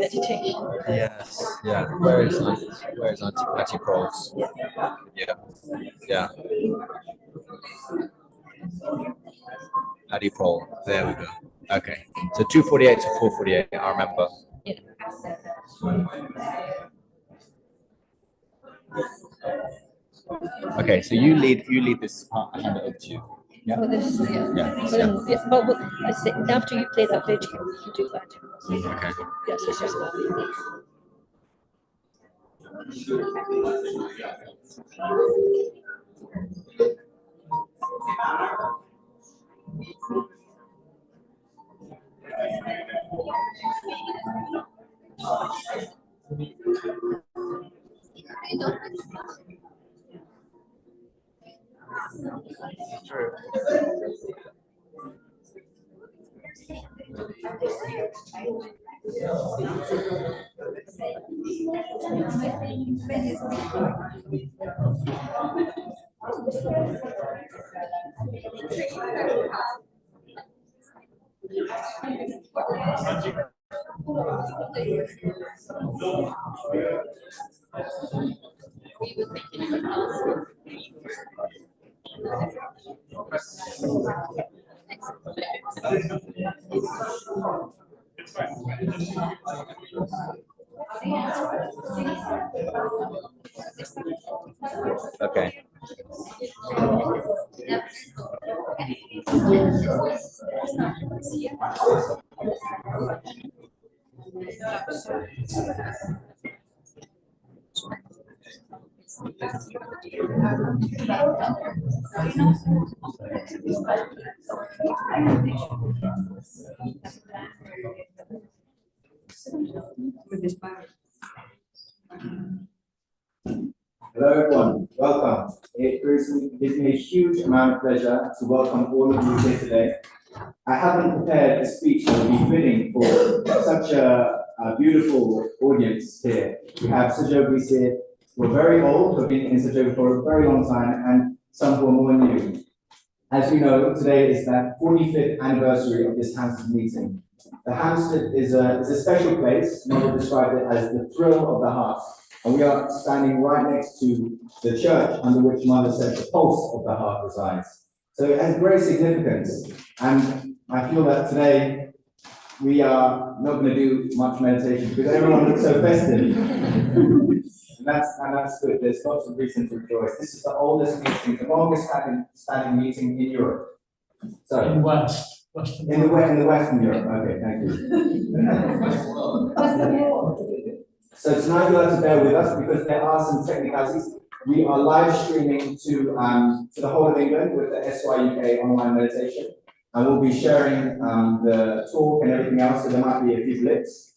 meditation. Yes, yeah. Where is anti-proles? Yeah, yeah. Anti-prole. There we go. Okay. So 248 to 448. I remember. Yeah. Okay. So you lead this part. I hand it over to you. Yeah. Oh, this, yeah. Yeah. So then, yeah, well, I say after you play that video, we can do that. Okay. Yes, it's just Okay. Hello everyone, welcome. It gives me a huge amount of pleasure to welcome all of you here today. I haven't prepared a speech that will be fitting for such a beautiful audience here. We have Sejogis here who are very old, who have been in Sejogi for a very long time, and some who are more new. As you know, today is the 45th anniversary of this Hampstead meeting. The Hampstead is a special place. Mother described it as the thrill of the heart. And we are standing right next to the church under which Mother said the pulse of the heart resides. So it has great significance. And I feel that today we are not going to do much meditation because everyone looks so festive. and that's good. There's lots of reason to rejoice. This is the oldest meeting, the longest standing meeting in Europe. So In Western in the Western Europe. Okay, thank you. So tonight you'll have to bear with us because there are some technicalities. We are live streaming to the whole of England with the SYUK online meditation, and we'll be sharing the talk and everything else. So there might be a few blips.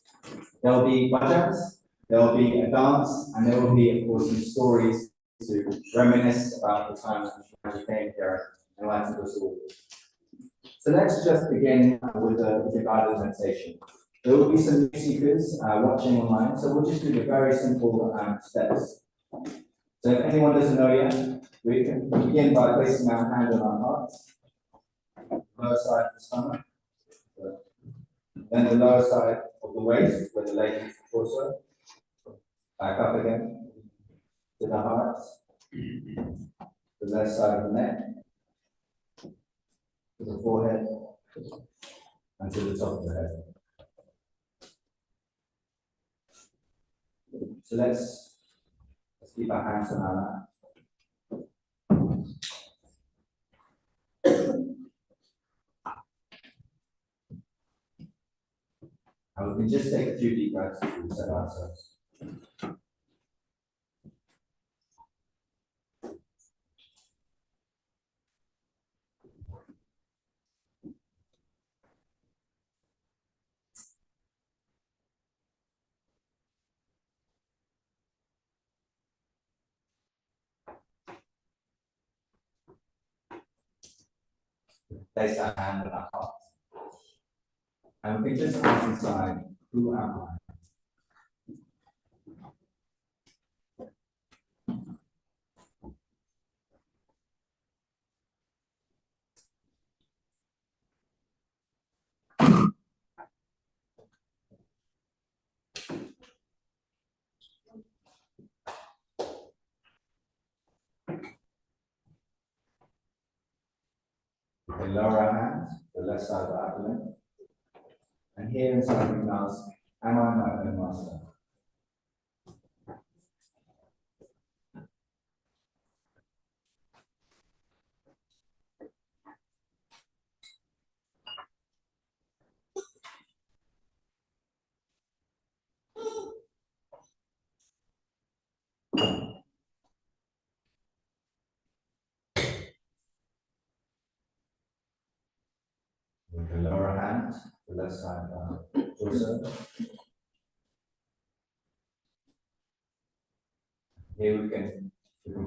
There'll be bhajans, there'll be a dance, and there will be, of course, some stories to reminisce about the time when you came here and enlightened us all. So let's just begin with the guided meditation. There will be some new seekers watching online, so we'll just do the very simple steps. So if anyone doesn't know yet, we can begin by placing our hand on our hearts, lower side of the stomach, then the lower side of the waist, where the leg is the torso, back up again to the heart, the left side of the neck, to the forehead, and to the top of the head. So let's keep our hands on our lap. And we can just take a few deep breaths to reset ourselves. Place our hand on our heart. And we can just ask inside through our mind. can lower our hand to the left side of the abdomen. And here inside we can ask, am I my own master? We can lower our hand to the left side of the torso. Here we can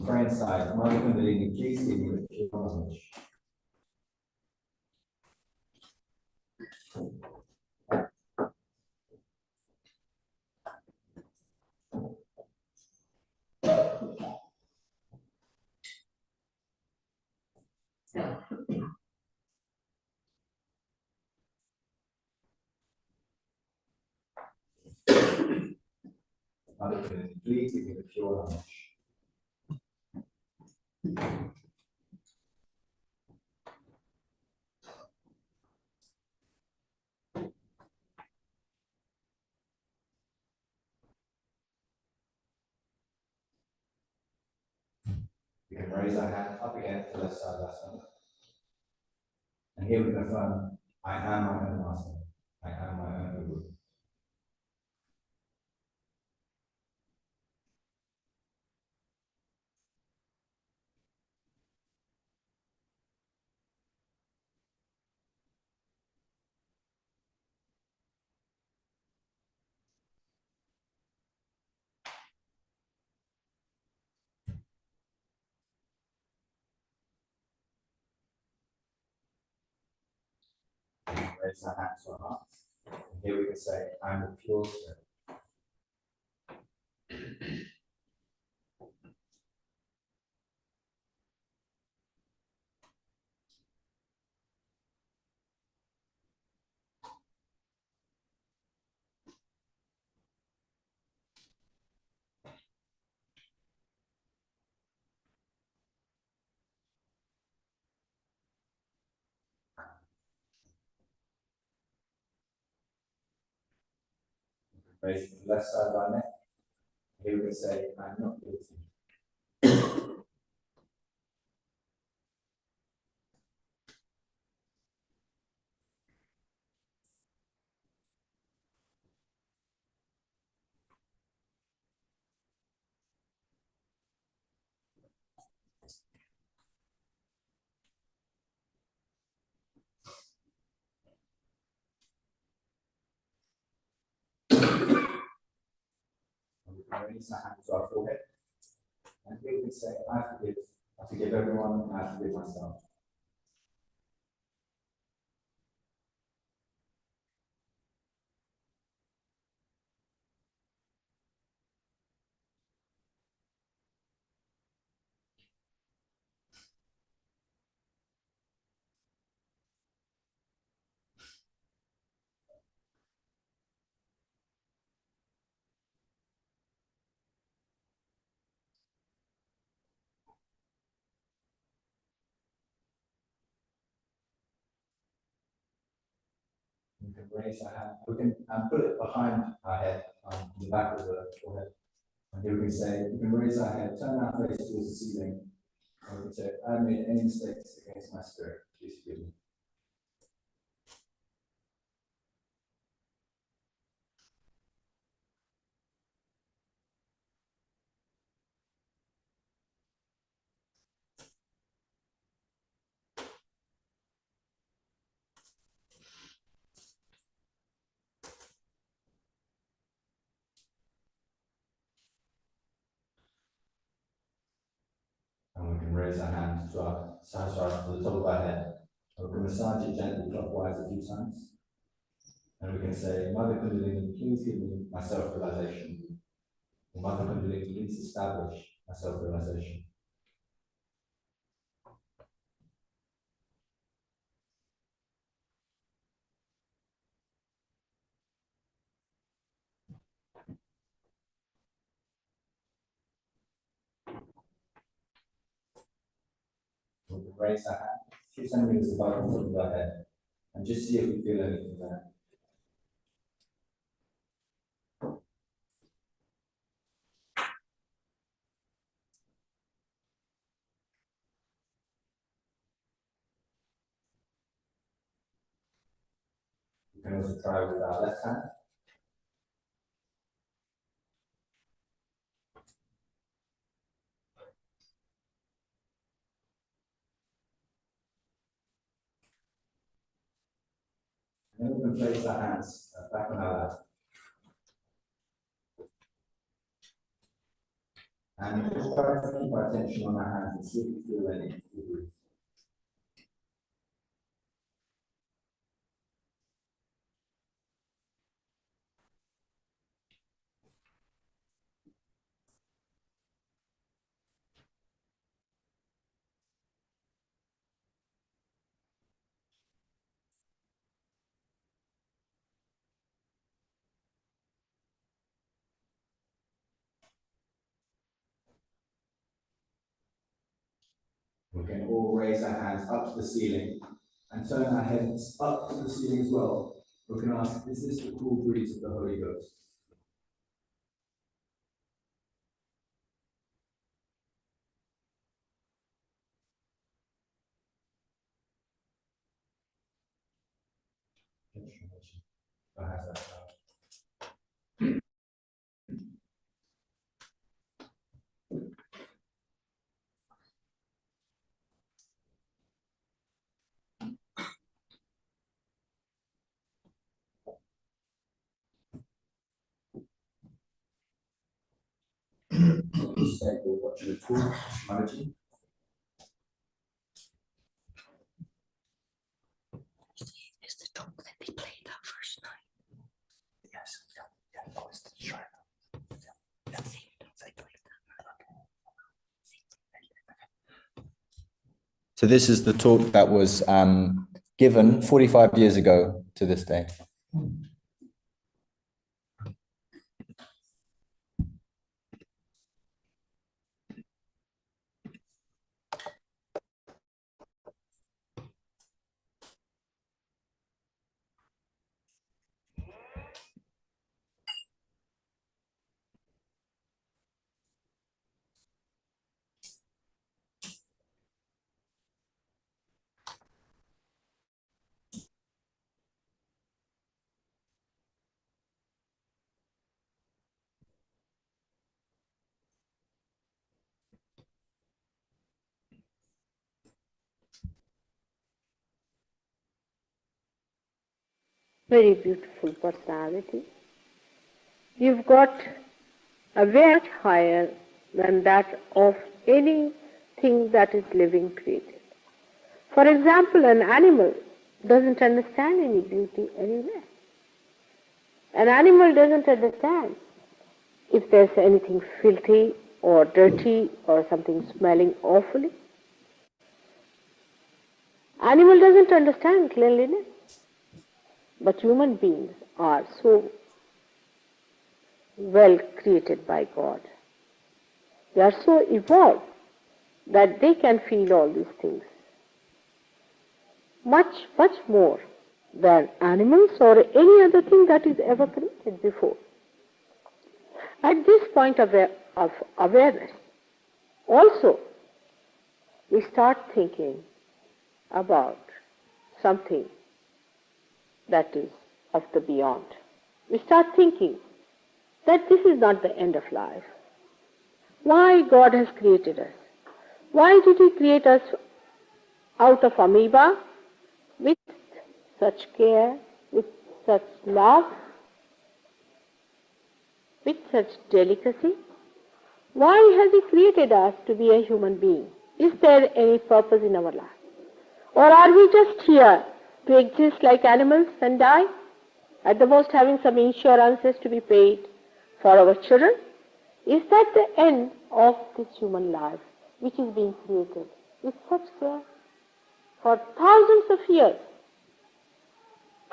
pray inside. Mother Kundalini, please give me the pure knowledge. Mother Kundalini, please give me the pure knowledge. We can raise our hand up again to the left side of our stomach. And here we can affirm, I am my own master. I am my own guru. Raise our hands to our hearts. And here we can say, I am the pure spirit. Raise the left side of our neck. Here we can say, I am not guilty. And we can raise our hand to our forehead. And here we can say, I forgive everyone, and I forgive myself. We can raise our hand. We can put it behind our head, on the back of the forehead. And here we can say, we can raise our head, turn our face towards the ceiling. And we can say, I made any mistakes against my spirit. Please forgive me. And we can raise our hand to our sahasrara, to the top of our head. And we can massage it gently clockwise a few times. And we can say, Mother Kundalini, please give me my self-realization. Or Mother Kundalini, please establish my self-realization. We can raise our hand 2 centimeters above the top of our head, and just see if we feel anything there. You can also try with our left hand. And then we can place our hands back on our lap. And just try to keep our attention on our hands and see if we feel any. We can all raise our hands up to the ceiling and turn our heads up to the ceiling as well. We can ask, is this the cool breeze of the Holy Ghost? Instead, we're watching a tool strategy. Is the talk that they played that first night? Yes, yeah, that was the shrine. So this is the talk that was given 45 years ago to this day. Very beautiful personality. You've got a very higher than that of anything that is living created. For example, an animal doesn't understand any beauty anywhere. An animal doesn't understand if there's anything filthy or dirty or something smelling awfully. Animal doesn't understand cleanliness. But human beings are so well created by God. They are so evolved that they can feel all these things. Much, much more than animals or any other thing that is ever created before. At this point of awareness, also, we start thinking about something that is of the beyond. We start thinking that this is not the end of life. Why God has created us? Why did He create us out of amoeba with such care, with such love, with such delicacy? Why has He created us to be a human being? Is there any purpose in our life? Or are we just here to exist like animals and die, at the most having some insurances to be paid for our children? Is that the end of this human life, which is being created with such care for thousands of years?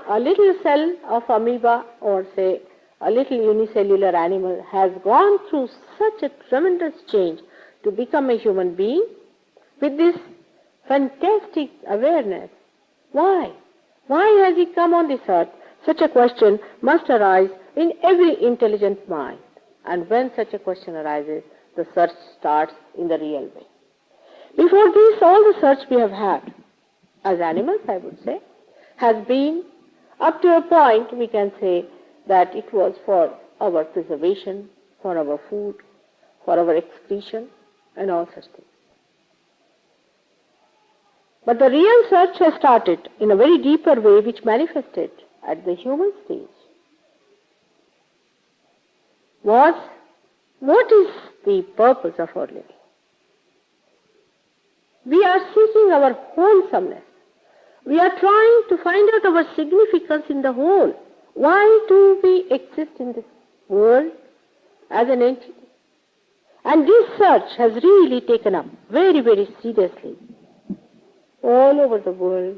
A little cell of amoeba, or say a little unicellular animal, has gone through such a tremendous change to become a human being with this fantastic awareness. Why? Why has he come on this earth? Such a question must arise in every intelligent mind. And when such a question arises, the search starts in the real way. Before this, all the search we have had, as animals, I would say, has been up to a point we can say that it was for our preservation, for our food, for our excretion, and all such things. But the real search has started in a very deeper way, which manifested at the human stage. Was, what is the purpose of our living? We are seeking our wholesomeness. We are trying to find out our significance in the whole. Why do we exist in this world as an entity? And this search has really taken up very, very seriously all over the world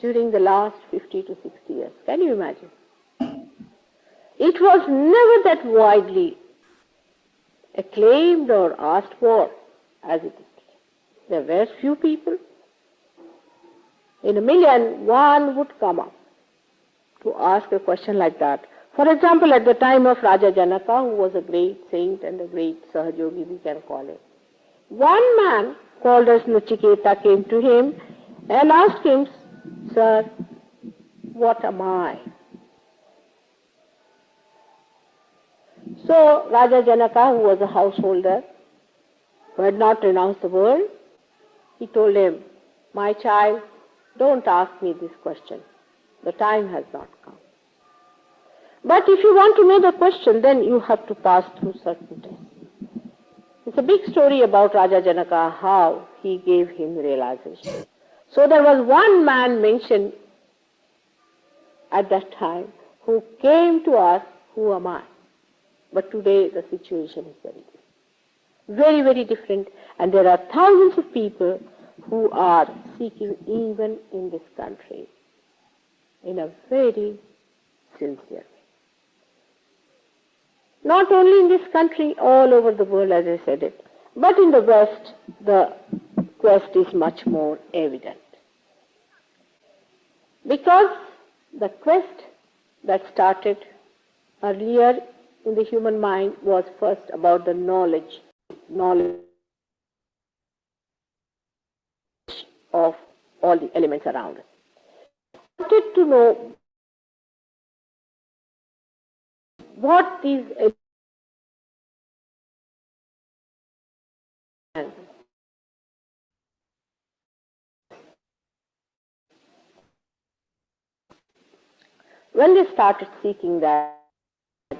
during the last 50 to 60 years. Can you imagine? It was never that widely acclaimed or asked for as it is today. There were few people. In a million, one would come up to ask a question like that. For example, at the time of Raja Janaka, who was a great saint and a great Sahajogi, we can call him, one man called as Nachiketa came to him and asked him, "Sir, what am I?" So Raja Janaka, who was a householder, who had not renounced the world, he told him, "My child, don't ask me this question. The time has not come. But if you want to know the question, then you have to pass through certain tests." It's a big story about Raja Janaka, how he gave him realization. So there was one man mentioned at that time who came to ask, "Who am I?" But today the situation is very different. Very, very different. And there are thousands of people who are seeking even in this country in a very sincere way. Not only in this country, all over the world, as I said it. But in the West, the quest is much more evident. Because the quest that started earlier in the human mind was first about the knowledge of all the elements around us. Wanted to know what these elements when they started seeking that,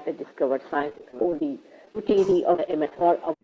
they discovered science, all the utility of the method of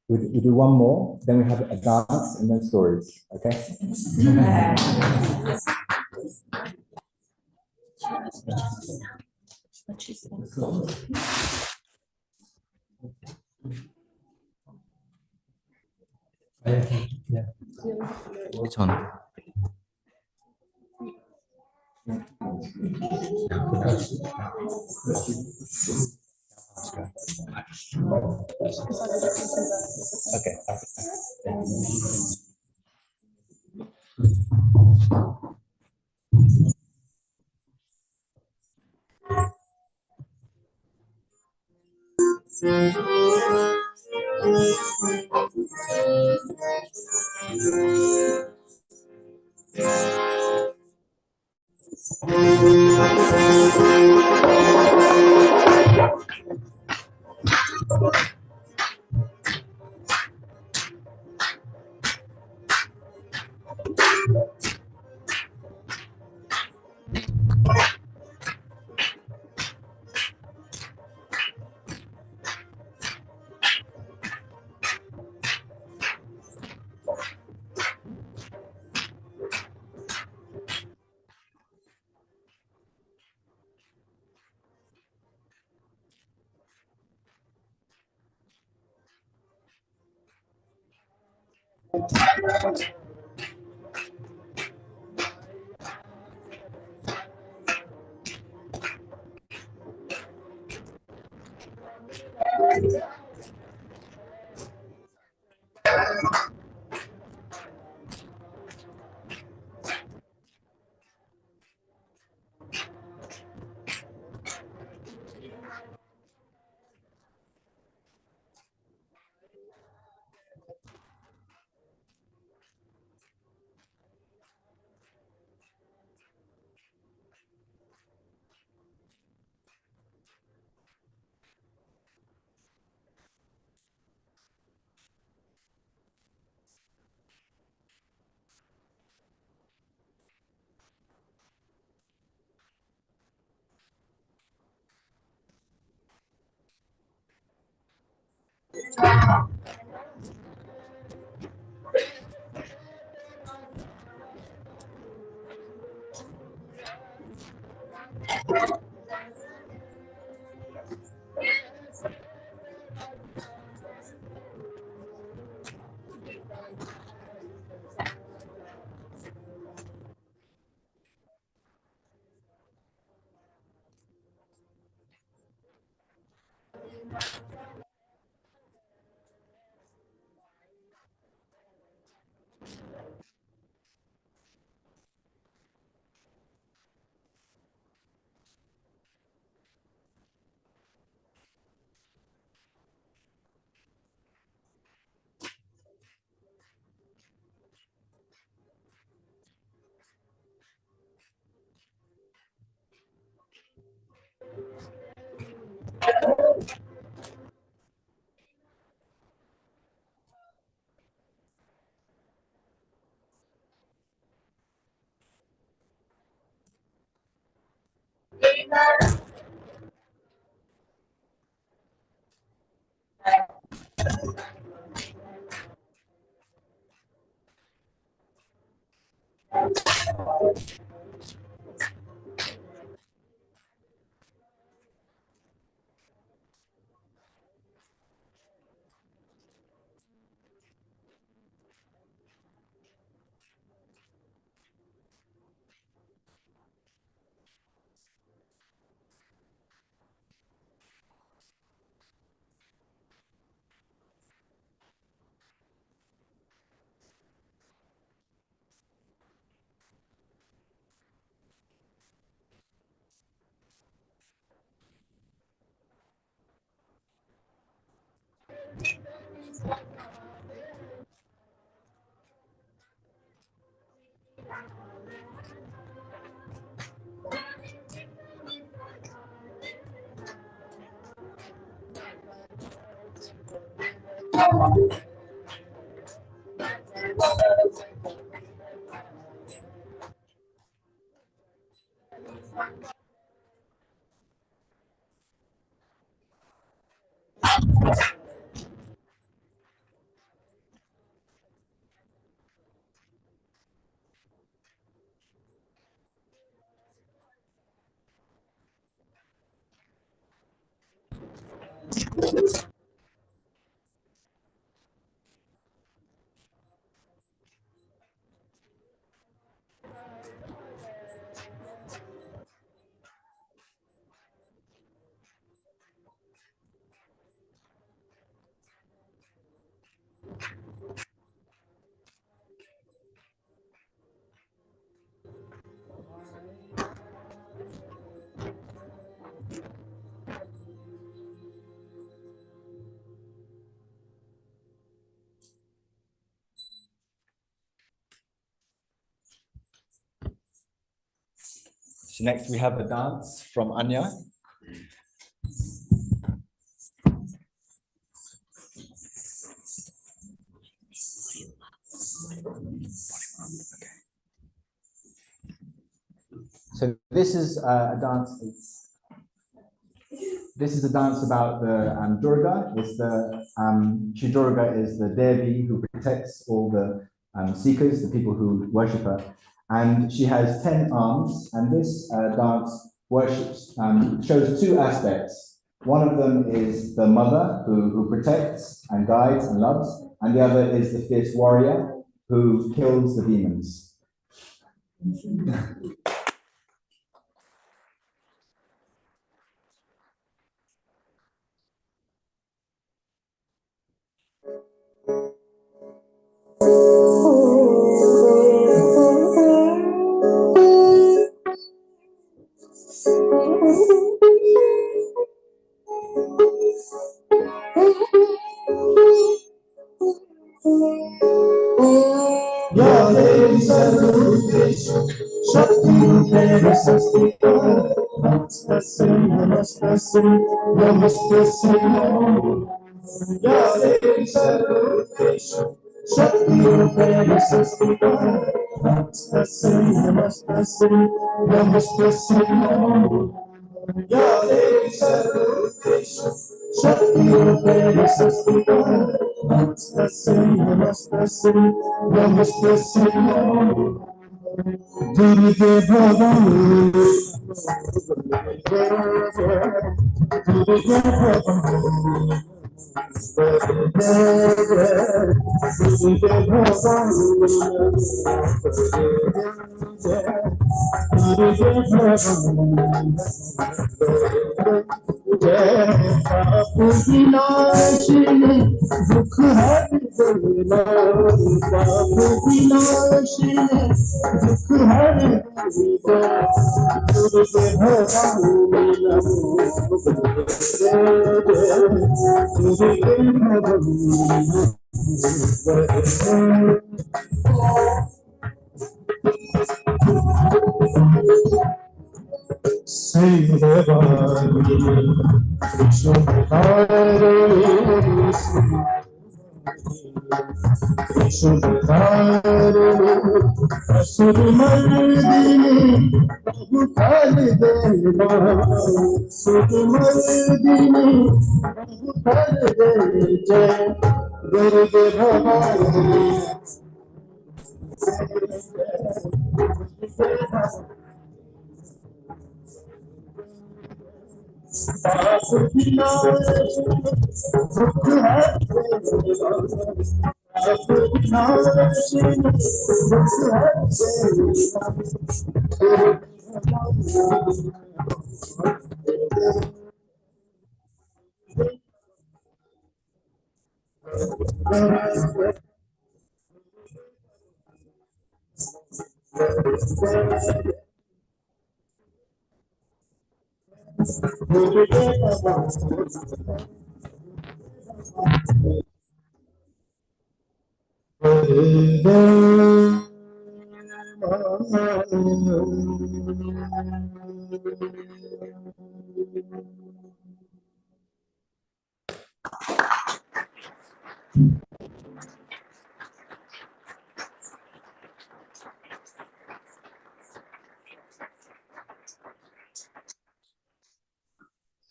We do one more, then we have a dance and then stories, okay? Yeah. Which one? Okay. So next we have a dance from Anya. So this is a dance. This is a dance about the Durga. It's the Shri Durga is the Devi who protects all the seekers, the people who worship her, and she has 10 arms. And this dance worships shows two aspects. One of them is the mother who protects and guides and loves, and the other is the fierce warrior who kills the demons.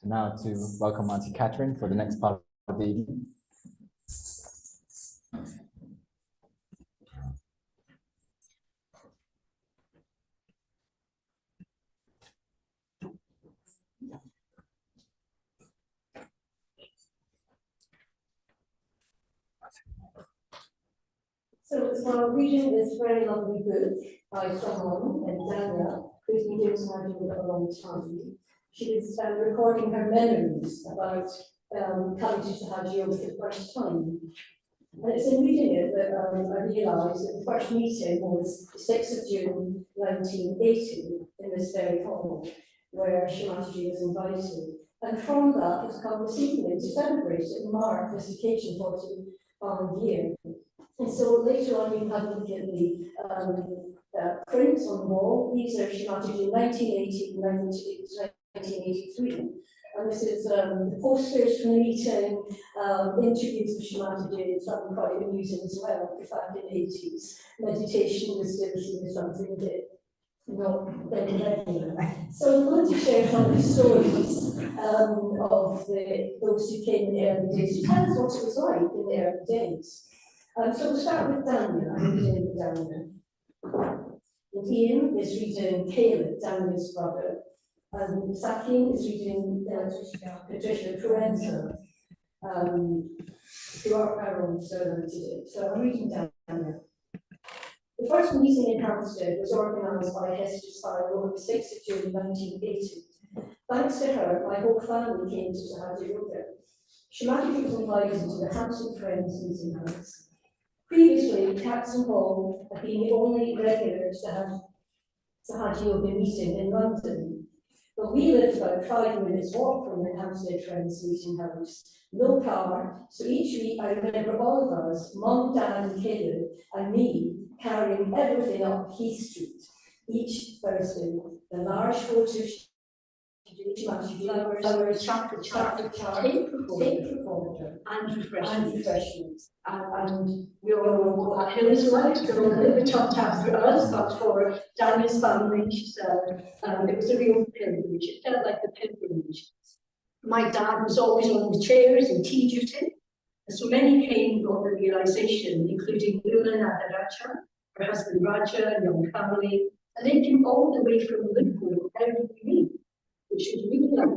Now to welcome Auntie Catherine for the next part of the evening. So while reading this very lovely book by someone, Dania, who's been doing some writing for a long time, she is recording her memories about coming to Sahaj Yoga for the first time. And it's in reading it that I realised that the first meeting was the 6th of June 1980 in this very hall, where Shimataji was invited. And from that has come this evening to celebrate it and mark this occasion 45 years. And so later on, you can have a look at the prints on the wall. These are Shimataji 1980 and 1983. And this is the posters from the meeting, interviews with Shimataji, something quite amusing as well, because back in the 80s, meditation was still seen as something that not very regular. So I'm going to share some of the stories of those who came in the early days to tell us what it was like in the early days. So we'll start with Dania. I'm reading Dania. And Ian is reading Caleb, Dania's brother. And Sakin is reading Patricia Proenza, who are our own servant today. So I'm reading Dania. The first meeting in Hampstead was organised by Hester Spiral on the 6th of June 1980. Thanks to her, my whole family came to Sahaja Yoga. Shimataji was invited to the Hampstead Friends meeting house. Previously, Captain Hall had been the only regular Sahaja Yoga meeting in London. But we lived about 5 minutes walk from the Hampstead Friends meeting house. No car, so each week I remember all of us, Mum, Dad and Caleb, and me, carrying everything up Heath Street. Each Thursday, the large photos, flowers, chocolate chart, tape recorder, and refreshments. And we all go uphill as well, so a little bit tough task for us, but for Dania's family, she said, it was a real pilgrimage. It felt like a pilgrimage. My dad was always on the chairs and tea duty, and so many came got the realization, including Lula Nadaraja, her husband Raja, and young family, and they came all the way from Liverpool every week, which was really like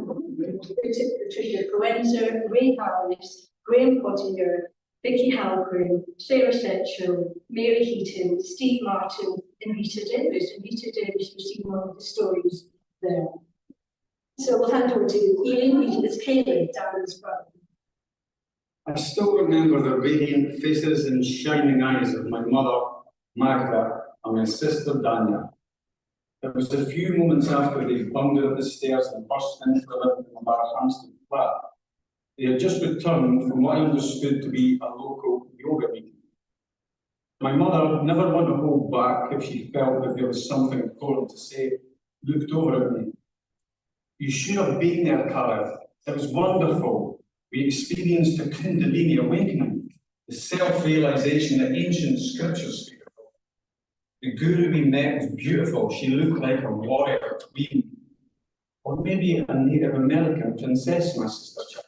Patricia Proenza, Ray Harris, Graham Pottinger, Vicky Halgren, Sarah Setchell, Mary Heaton, Steve Martin, and Rita Davis. And Rita Davis, you've seen one of the stories there. So we'll hand over to Ian, reading this Caleb, Darren's brother. I still remember the radiant faces and shining eyes of my mother, Magda, and my sister, Dania. It was a few moments after they bounded up the stairs and burst into the living room of our Hampstead flat. They had just returned from what I understood to be a local yoga meeting. My mother, never one to hold back if she felt that there was something important to say, looked over at me. You should have been there, Khaled. It was wonderful. We experienced a Kundalini awakening, the self-realization that ancient scriptures speak of. The guru we met was beautiful. She looked like a warrior queen, or maybe a Native American princess, my sister chatted.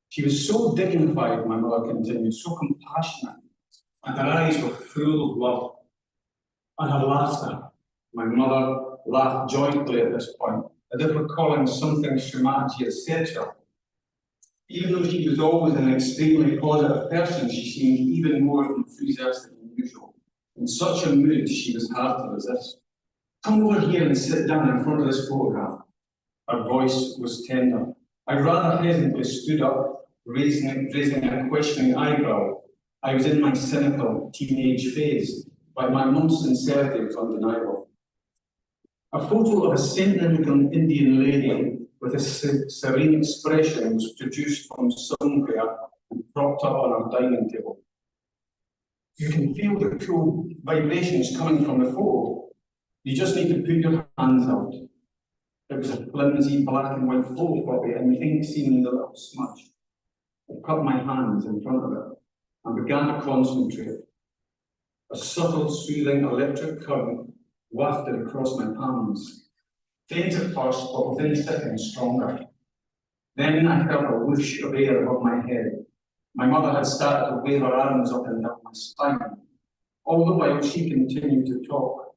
She was so dignified, my mother continued, so compassionate, and her eyes were full of love. and her laughter. My mother laughed joyfully at this point, as if recalling something Shrimaji had said to her. Even though she was always an extremely positive person, she seemed even more enthusiastic than usual. In such a mood, she was hard to resist. "Come over here and sit down in front of this photograph." Her voice was tender. I rather hesitantly stood up, raising a questioning eyebrow. I was in my cynical teenage phase, but my mum's sincerity was undeniable. A photo of a saintly Indian lady with a serene expression was produced from somewhere and propped up on our dining table. You can feel the cool vibrations coming from the photo. You just need to put your hands out. It was a flimsy black and white photocopy, and the ink seemed a little smudged. I put my hands in front of it and began to concentrate. A subtle, soothing electric current wafted across my palms. Faint at first, but within seconds stronger. Then I felt a whoosh of air above my head. My mother had started to wave her arms up and down my spine. All the while she continued to talk.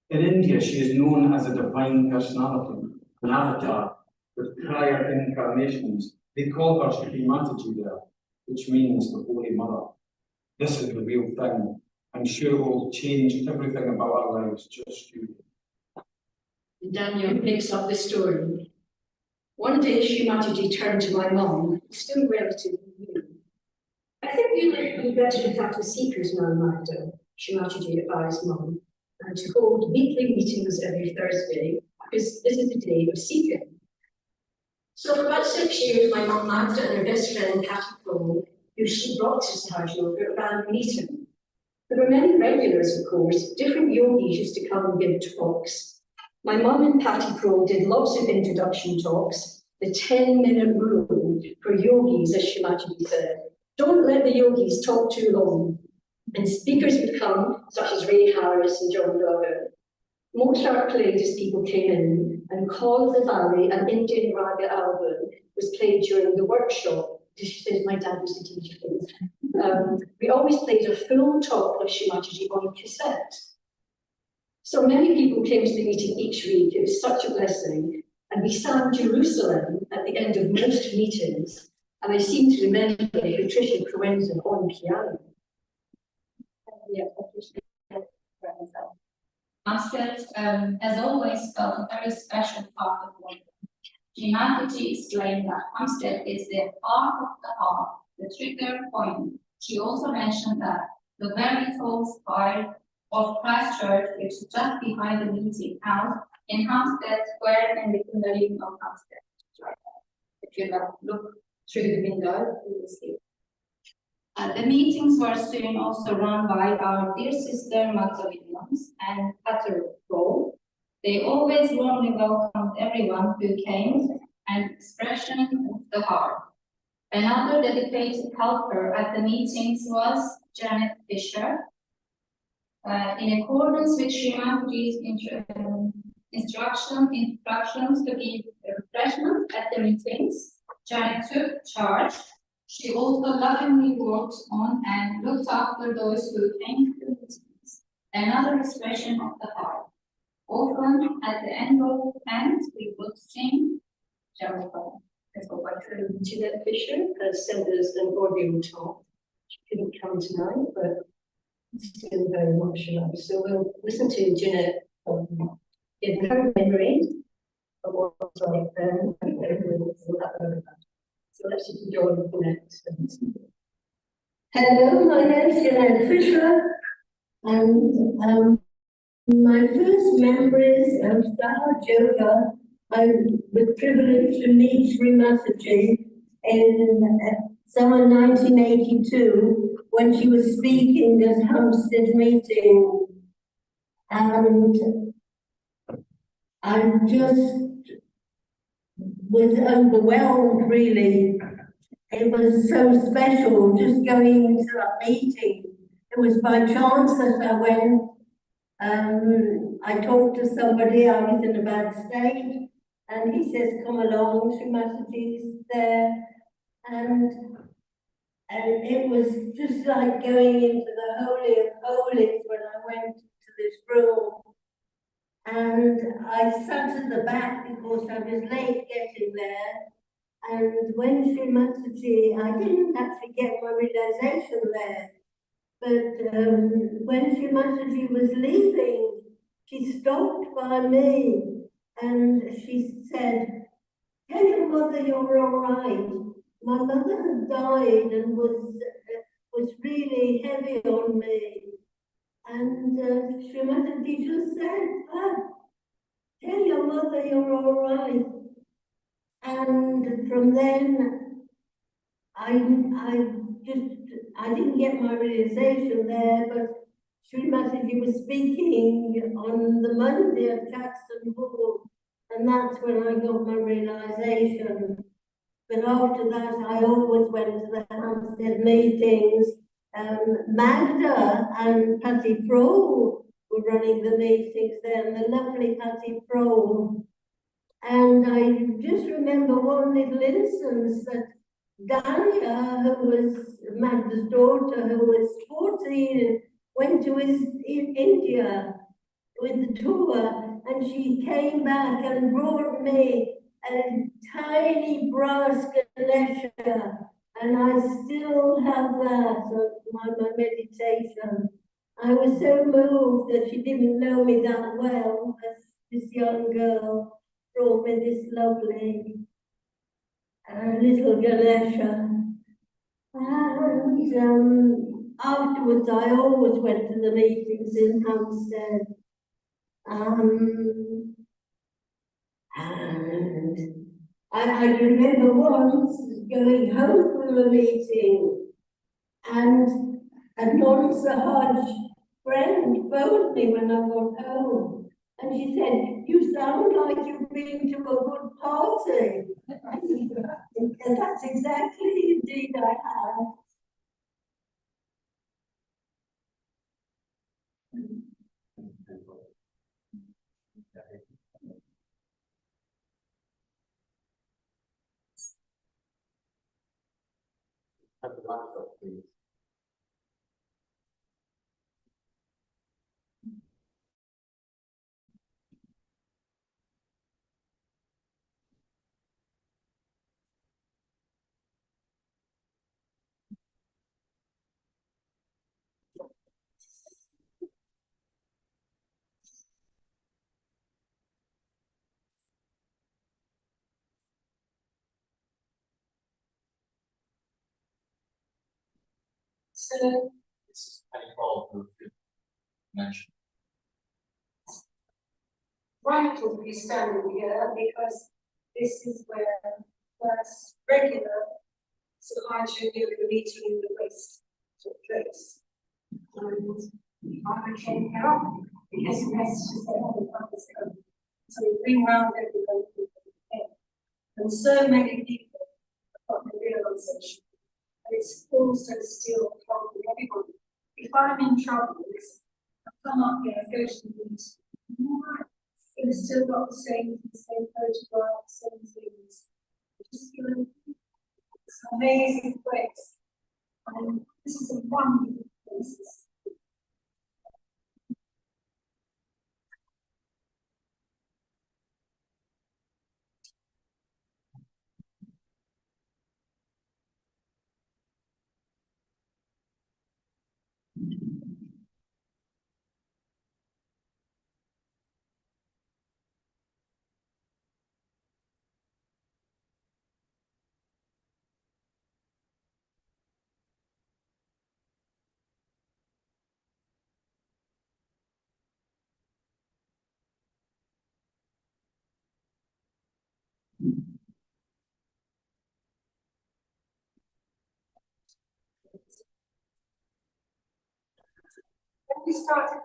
In India, she is known as a divine personality, an avatar with prior incarnations. They call her Shri Mataji there, which means the Holy Mother. This is the real thing. I'm sure it will change everything about our lives, just you. Daniel picks up the story. One day, Shri Mataji turned to my mum, still relatively new. "I think you'd be better to come to Seekers now, Magda," Shri Mataji advised mum, "and to hold weekly meetings every Thursday, because this is the day of seeking." So for about 6 years, my mum Magda and her best friend Patty Cole, who she brought to Sahaj Yoga, ran a meeting. There were many regulars, of course. Different yogis used to come and give talks. My mum and Patty Pro did lots of introduction talks, the 10-minute rule for yogis, as Shimaji said. Don't let the yogis talk too long. And speakers would come, such as Ray Harris and John Dogger. Mozart played as people came in, and Call of the Valley, an Indian raga album, was played during the workshop. She says my dad was a teacher. We always played a full talk of Shimaji on cassette. So many people came to the meeting each week. It was such a blessing. And we sang Jerusalem at the end of most meetings. And I seem to remember Patricia Proenza on piano. Hampstead, as always, felt a very special part of London. Shri explained that Hampstead is the heart of the heart, the trigger point. She also mentioned that the very tall spire of Christchurch, which is just behind the meeting house in Hampstead Square in the Kundalini of Hampstead. Right there. If you look through the window, you will see. The meetings were soon also run by our dear sister Magda Williams and Pater Paul. They always warmly welcomed everyone who came, an expression of the heart. Another dedicated helper at the meetings was Janet Fisher. In accordance with Srimati's instructions to give refreshment at the meetings, Janet took charge. She also lovingly worked on and looked after those who came to the meetings, another expression of the heart. Often at the end of we would sing Jerusalem. Jeanette Fisher has sent us an audio talk. She couldn't come tonight, but still very much alive. So we'll listen to Jeanette in her memory of what was like then, and then we'll have her back. So let's just enjoy the next. Hello, my name is Jeanette Fisher, and my first memories of Sahaj Yoga, I was privileged to meet Sri Mataji in summer 1982 when she was speaking at Hampstead meeting, and I just was overwhelmed, really. It was so special just going into that meeting. It was by chance that I went. I talked to somebody, I was in a bad state, and he says, "Come along, Sri Mataji's there." And it was just like going into the Holy of Holies when I went to the this room. And I sat at the back because I was late getting there. And when Srimati, I didn't actually get my realization there, but when Srimati was leaving, she stopped by me and she said, "Tell your mother you're all right." My mother had died and was really heavy on me. And Srimati just said, "Tell your mother you're all right." And from then, I didn't get my realization there, but Srimati was speaking on the Monday at Caxton Hall, and that's when I got my realization. But after that, I always went to the Hampstead meetings. Magda and Patty Pro were running the meetings there, and the lovely Patty Pro. And I just remember one little instance that Dania, who was Magda's daughter, who was 14, went to India with the tour, and she came back and brought me a tiny brass Ganesha, and I still have that on my meditation. I was so moved that she didn't know me that well as this young girl brought me this lovely little Ganesha. And afterwards, I always went to the meetings in Hampstead. And I remember once going home from a meeting, and a non-Sahaj friend phoned me when I got home. And she said, "You sound like you've been to a good party." And that's exactly indeed I have. Have the laptop, please. So This is Penny Hall, who mentioned. wonderful to be standing here because this is where the first regular Sahaja Yoga meeting in the West took place. And I came here often because the message said, "Oh, the fun is coming." So we bring round everybody who came. And so many people have got the realization. And it's also still helping everyone. If I'm in trouble, I come up here, I go to the meeting. It's still got the same photographs, same things. Just feeling it's an amazing place. And this is a wonderful place. When we started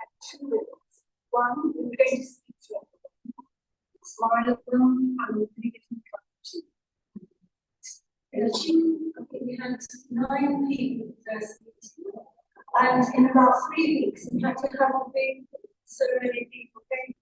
at 2 minutes, one, we were going to speak to everyone, smile at them, and we're going to get in I think we had 9 people in the first meeting, and in about 3 weeks, we had to have a big, so many people came.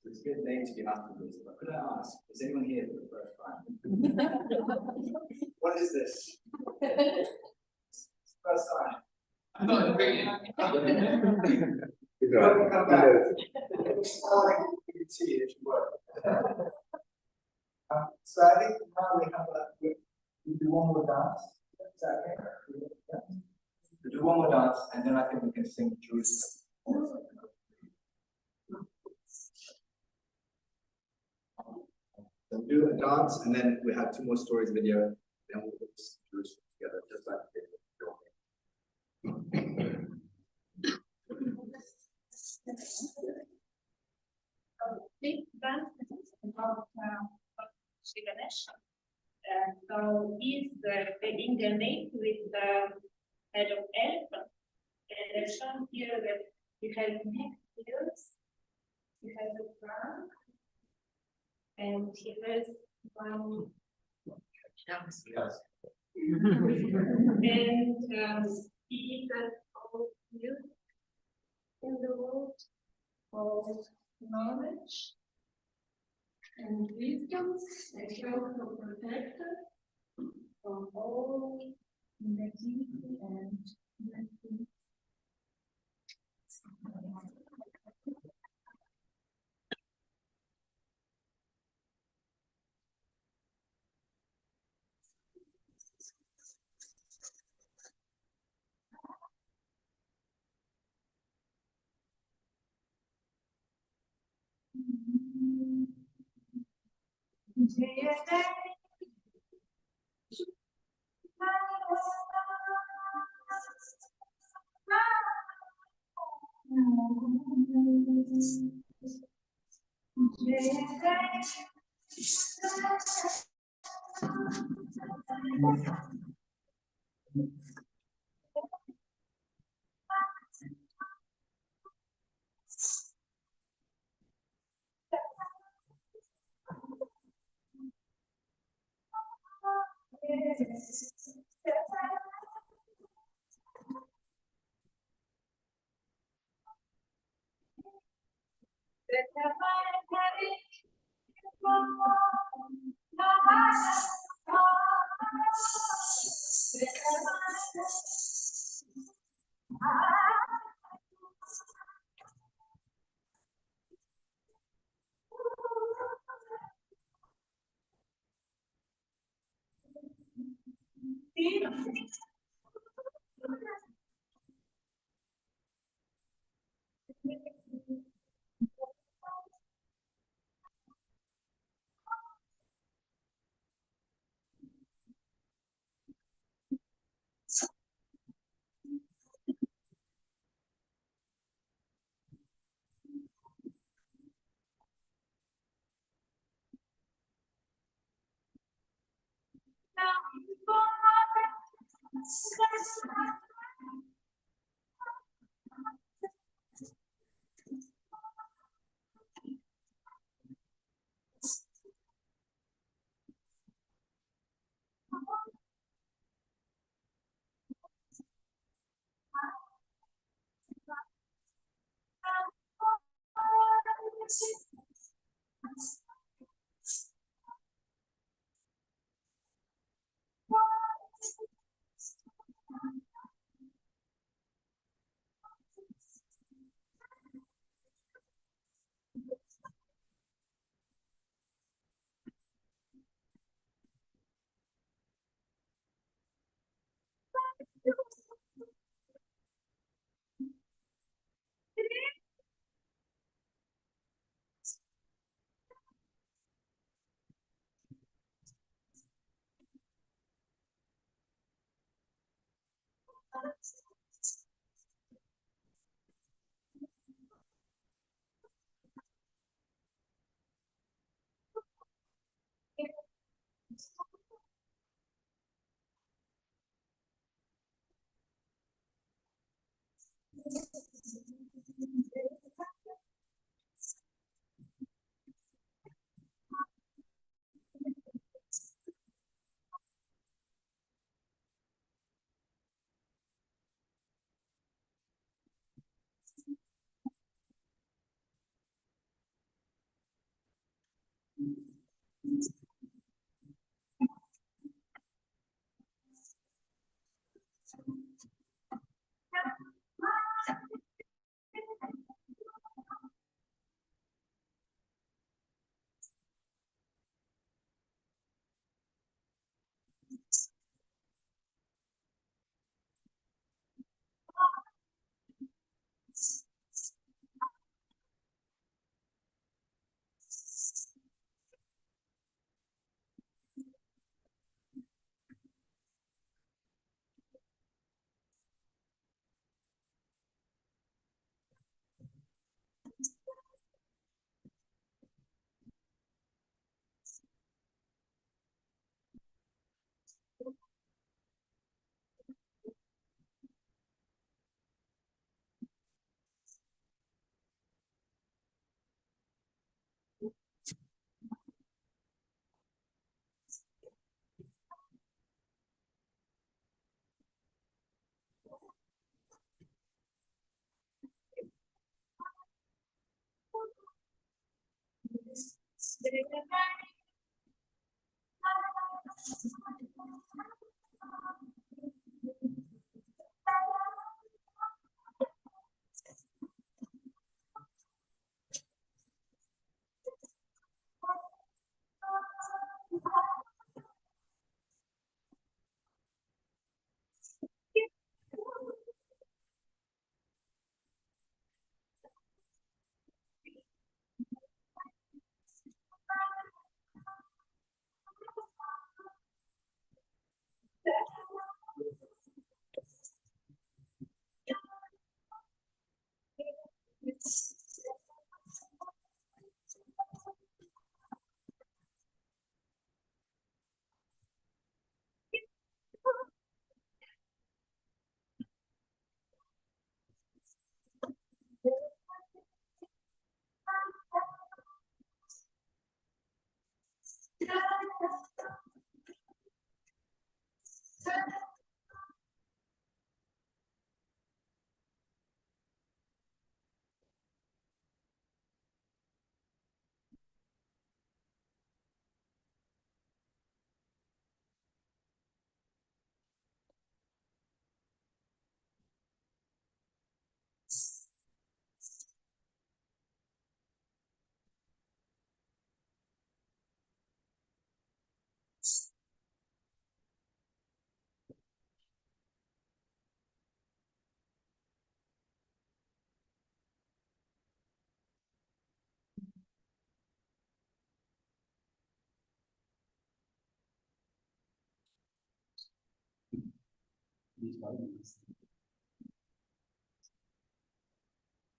It's a good name to be after this, but could I ask, is anyone here for the first time? What is this? It's the first time. I'm not really. Come back. See if you work. So I think now we have we do one more dance. Is that okay? We do one more dance, and then I think we can sing Jerusalem. So we'll do a dance, and then we have 2 more stories video, then we'll put Jerusalem together, just like we did. This dance is about Ganesh. So he's the Indian name with the head of elephant. And they're shown here that he has big ears, he has a trunk, and he has one Yes. and he has all youth in the world, all knowledge and wisdom that help to protect us from all negativity and negativity.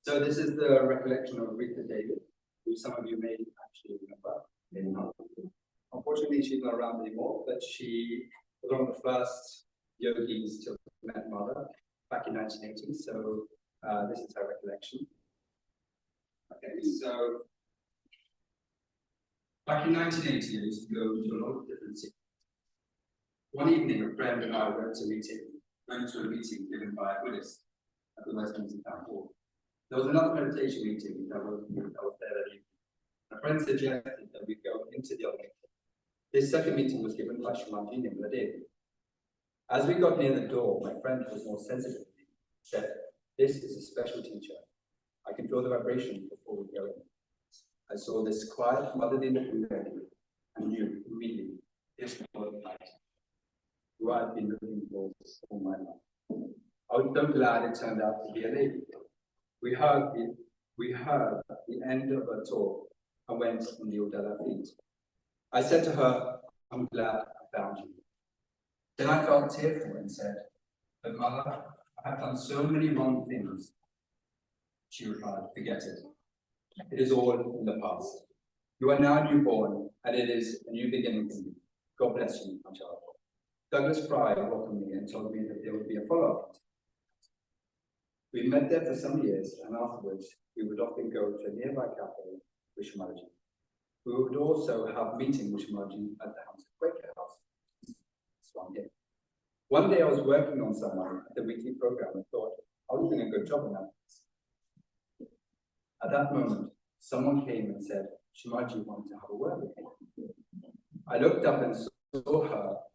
So this is the recollection of Rita David, who some of you may actually remember. Unfortunately, she's not around anymore, but she was one of the first yogis to met Mother back in 1980. So this is her recollection. Okay, so back in 1980, I used to go to a lot of different cities. One evening, a friend and I went to a meeting given by a Buddhist at the Westminster Town Hall. There was another meditation meeting that was there that evening. A friend suggested that we go into the other meeting. This second meeting was given by Srimati Nimla Devi. As we got near the door, my friend who was more sensitive to me said, "This is a special teacher. I can feel the vibration before we go in." I saw this quiet motherly looking lady and knew immediately this was the light who I'd been looking for all my life. I was so glad it turned out to be a lady. We heard the end of her talk and went on the Udala feet. I said to her, "I'm glad I found you." Then I felt tearful and said, "But Mother, I have done so many wrong things." She replied, "Forget it. It is all in the past. You are now newborn, and it is a new beginning for you. God bless you, my child." Douglas Fry welcomed me and told me that there would be a follow-up. We met there for some years, and afterwards, we would often go to a nearby cafe with Shamaji. We would also have meeting with Shamaji at the House of Quaker House. One day I was working on someone at the weekly program and thought I was doing a good job in that. At that moment, someone came and said, "Shamaji wanted to have a word with me." I looked up and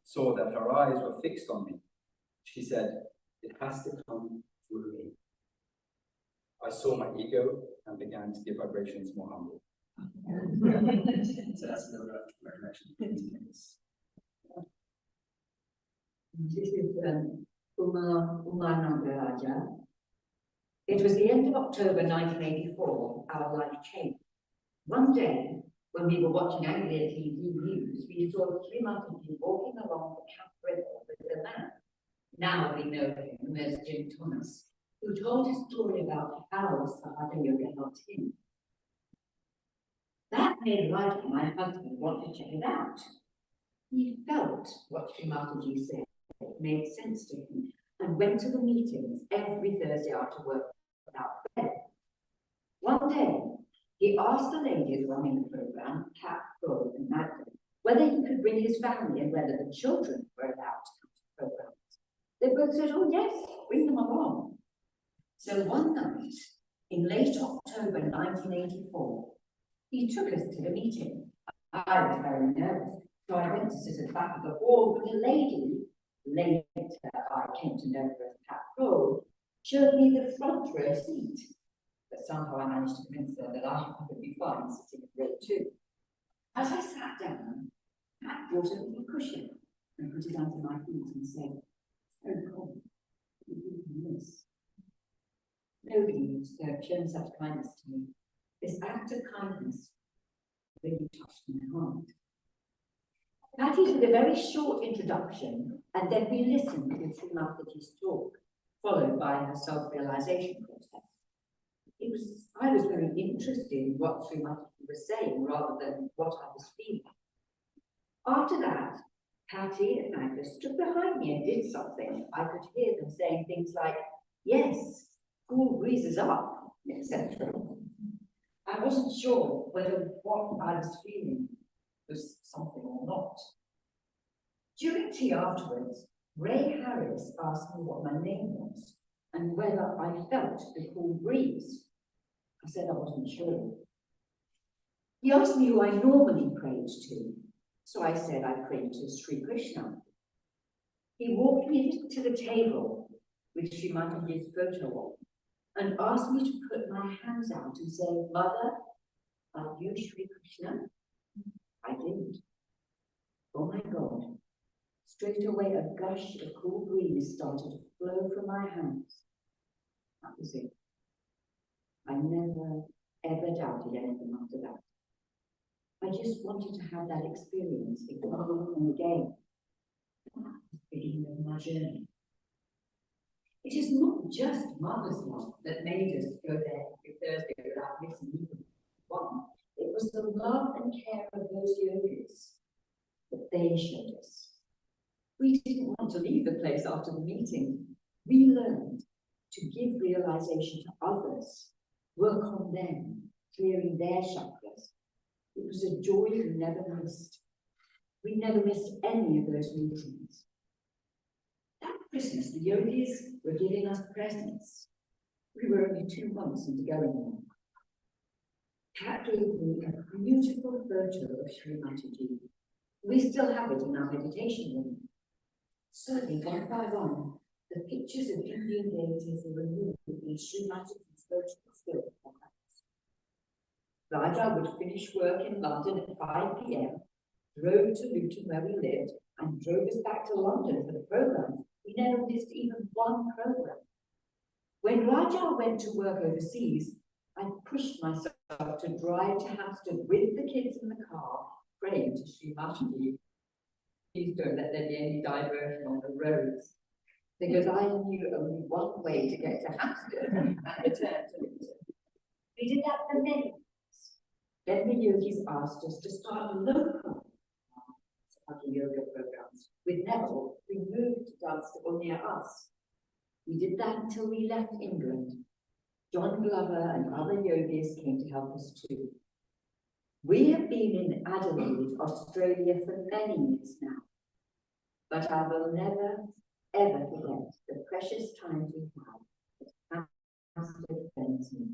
saw that her eyes were fixed on me. She said, "It has to come through me." I saw my ego and began to give vibrations more humble. So that's another recollection. This is Uma Raja. It was the end of October 1984. Our life changed. One day, when we were watching Anglia TV news, we saw Srimati walking along the Camp River with a man. Now we know him as Jim Thomas, who told a story about how Sahaja Yoga helped him. That made Raja, my husband, want to check it out. He felt what Srimati said made sense to him and went to the meetings every Thursday after work without fail. One day, he asked the ladies running the program, Kat, Gold, and Magdalene, whether he could bring his family and whether the children were allowed to come to the program. They both said, "Oh yes, bring them along." So one night, in late October 1984, he took us to the meeting. I was very nervous, so I went to sit at the back of the hall, but a lady, later I came to know her as Pat Gold, showed me the front row seat. But somehow I managed to convince her that I would be fine sitting in row 2. As I sat down, Pat brought a little cushion and put it under my feet and said, "Oh, God, you can miss." Nobody would have shown such kindness to me. This act of kindness really touched my heart. Patty did a very short introduction, and then we listened to Srimati's talk, followed by her self-realization process. I was very interested in what Srimati was saying rather than what I was feeling. After that, Patty and Magnus stood behind me and did something. I could hear them saying things like, "Yes, cool breezes up," etc. I wasn't sure whether what I was feeling was something or not. During tea afterwards, Ray Harris asked me what my name was and whether I felt the cool breeze. I said I wasn't sure. He asked me who I normally prayed to, so I said I prayed to Sri Krishna. He walked me to the table with Srimati's photo on and asked me to put my hands out and say, "Mother, are you Sri Krishna?" I did. Oh my God. Straight away, a gush of cool breeze started to flow from my hands. That was it. I never, ever doubted anything after that. I just wanted to have that experience again and again. That was the beginning of my journey. It is not just mother's love that made us go there every Thursday without missing even one. It was the love and care of those yogis that they showed us. We didn't want to leave the place after the meeting. We learned to give realization to others, work on them, clearing their chakras. It was a joy we never missed. We never missed any of those meetings. That Christmas, the yogis were giving us presents. We were only 2 months into going there. Kat gave me a beautiful photo of Sri Mataji. We still have it in our meditation room. Certainly, one by one, the pictures of Indian deities are removed in Sri Mataji's photo still. Raja would finish work in London at 5 p.m., drove to Luton where we lived, and drove us back to London for the programme. We never missed even one programme. When Raja went to work overseas, I pushed myself to drive to Hampstead with the kids in the car, praying to Sri Mataji. Please don't let there be any diversion on the roads, because I knew only one way to get to Hampstead and return to Luton. We did that for many years. Then the yogis asked us to start local yoga programs. With Neville, we moved to Dunstable near us. We did that until we left England. John Glover and other yogis came to help us too. We have been in Adelaide, Australia for many years now, but I will never, ever forget the precious times we had at Hampstead Fencing.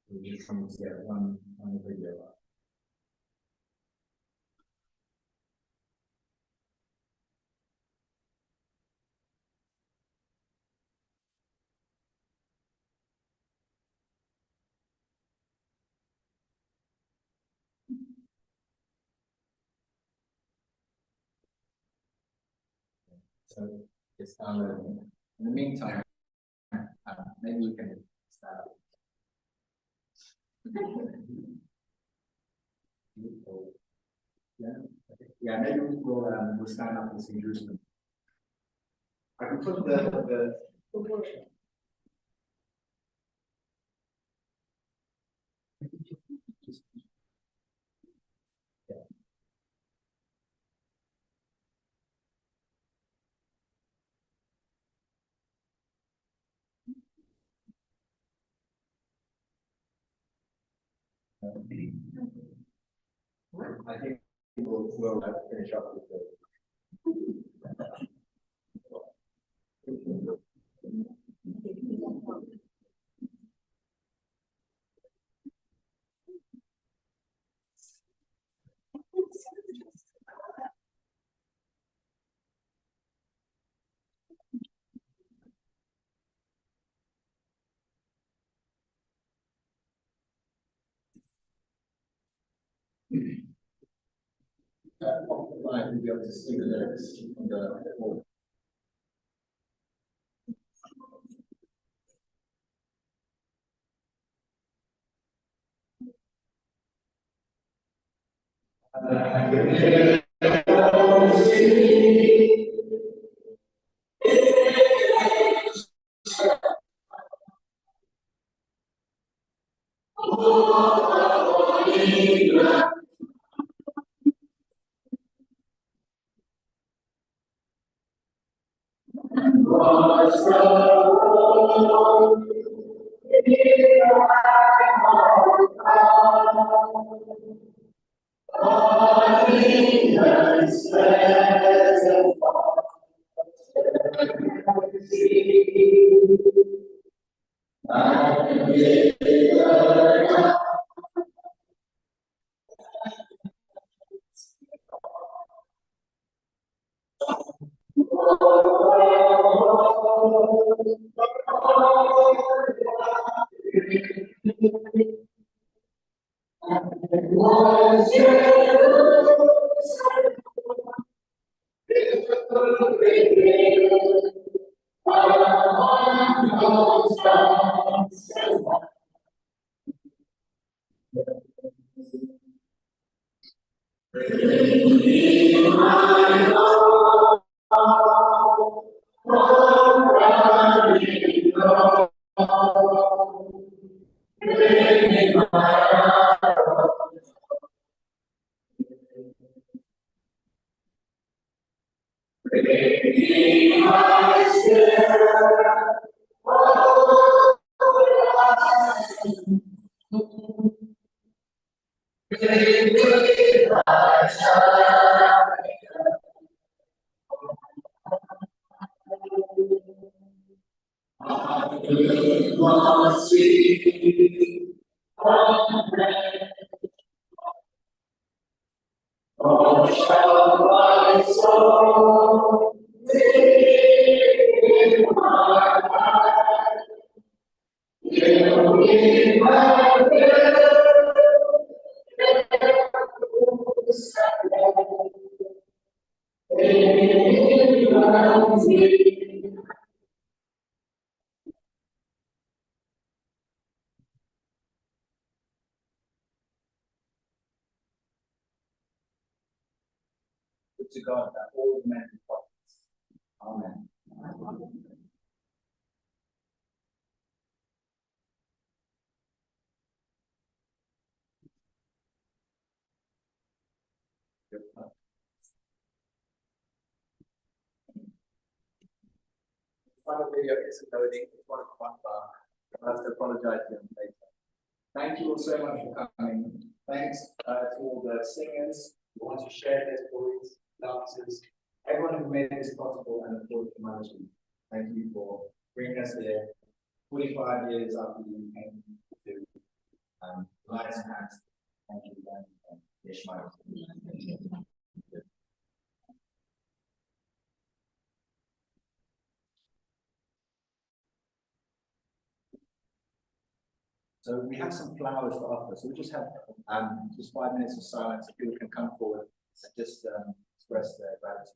We're just trying to get one video up. So it's downloading. In the meantime, maybe we can start. Yeah, okay. Yeah, maybe we'll stand up and sing Jerusalem. I can put the I think we'll finish up with the. I will be able to see the lyrics on the board. To God that all men be prophets. Amen. Final video isn't loading. It's 1 o'clock bar. I'll have to apologize to them later. Thank you all so much for coming. Thanks to all the singers who want to share their stories, dancers, everyone who made this possible, and of course the management. Thank you for bringing us here 45 years after you came to Lions and Hands. Thank you, and Ishmael. So we have some flowers to offer. So we just have just 5 minutes of silence. If people can come forward and just express their gratitude.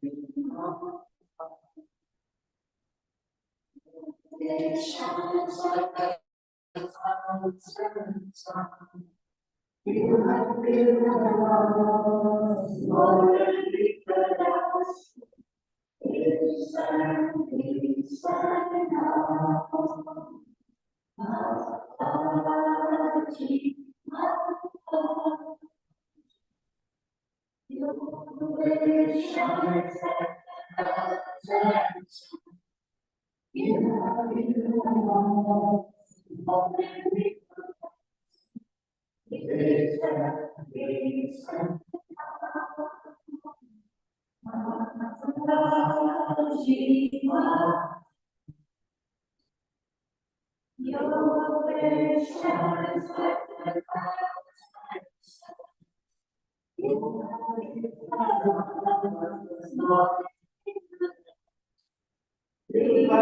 It shines like a constant sun. You have given us more than we could ask. Peace and peace and love. Your way shines like a constant sun. You have given us more than we could ask. Peace and peace and love. Your way shines like a constant sun. You have given us more than we could ask. Peace and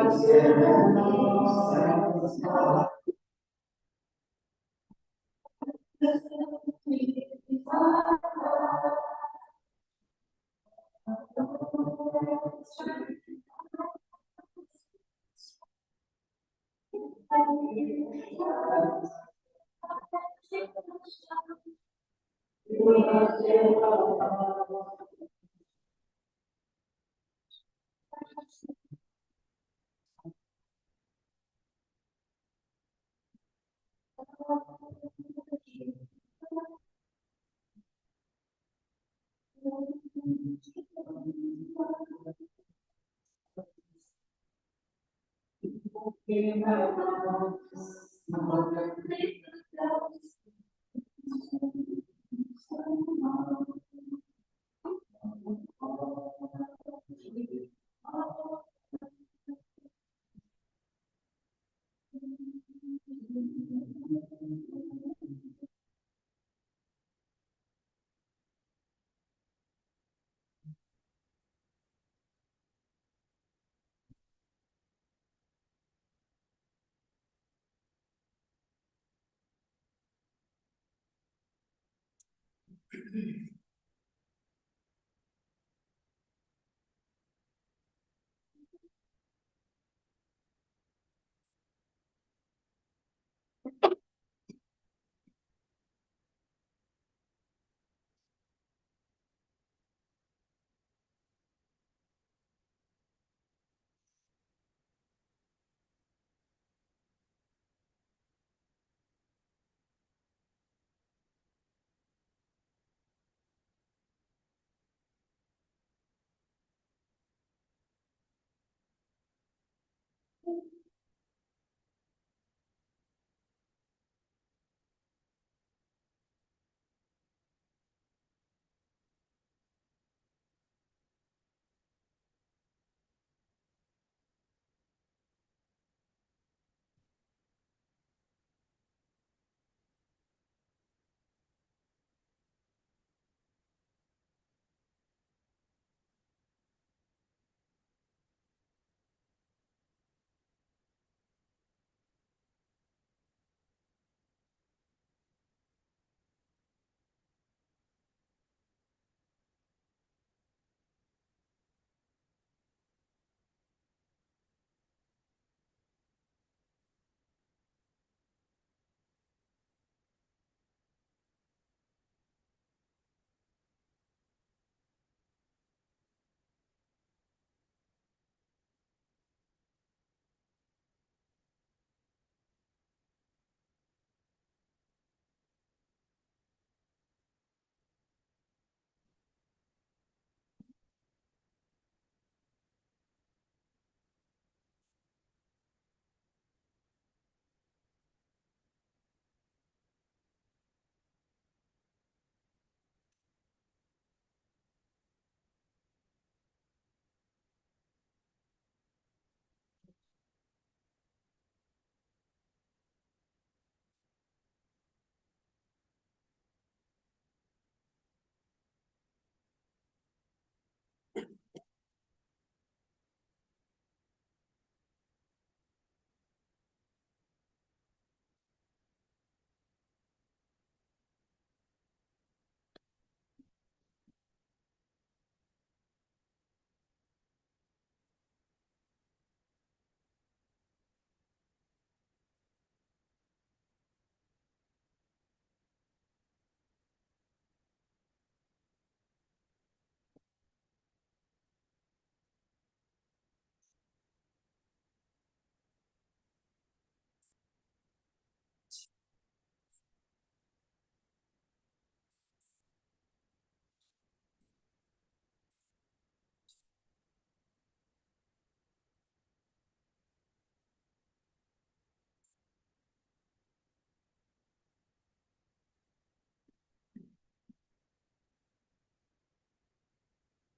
peace and love.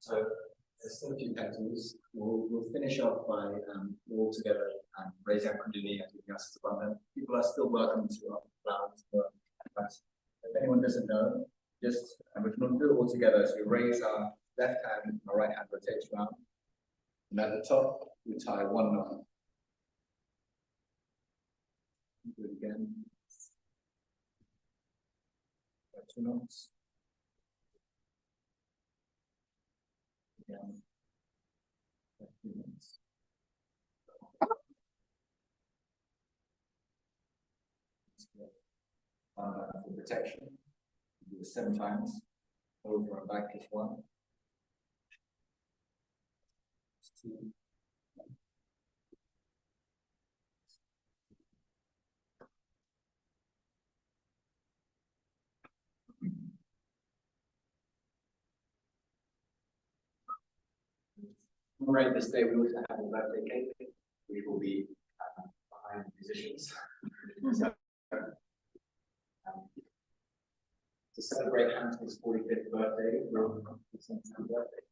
So there's still a few petals. We'll finish off by all together raising our kundalini and giving us the button. People are still welcome to our flowers, but if anyone doesn't know, just we're going to do it all together. So we raise our left hand, our right hand rotates around, and at the top we tie one knot. Do it again. Two knots. Again. 2 knots. For protection, do it 7 times. Over and back is 1. 2. Right, this day we also have a birthday cake, which will be behind the musicians. So, to celebrate Hampton's 45th birthday, we're on the birthday.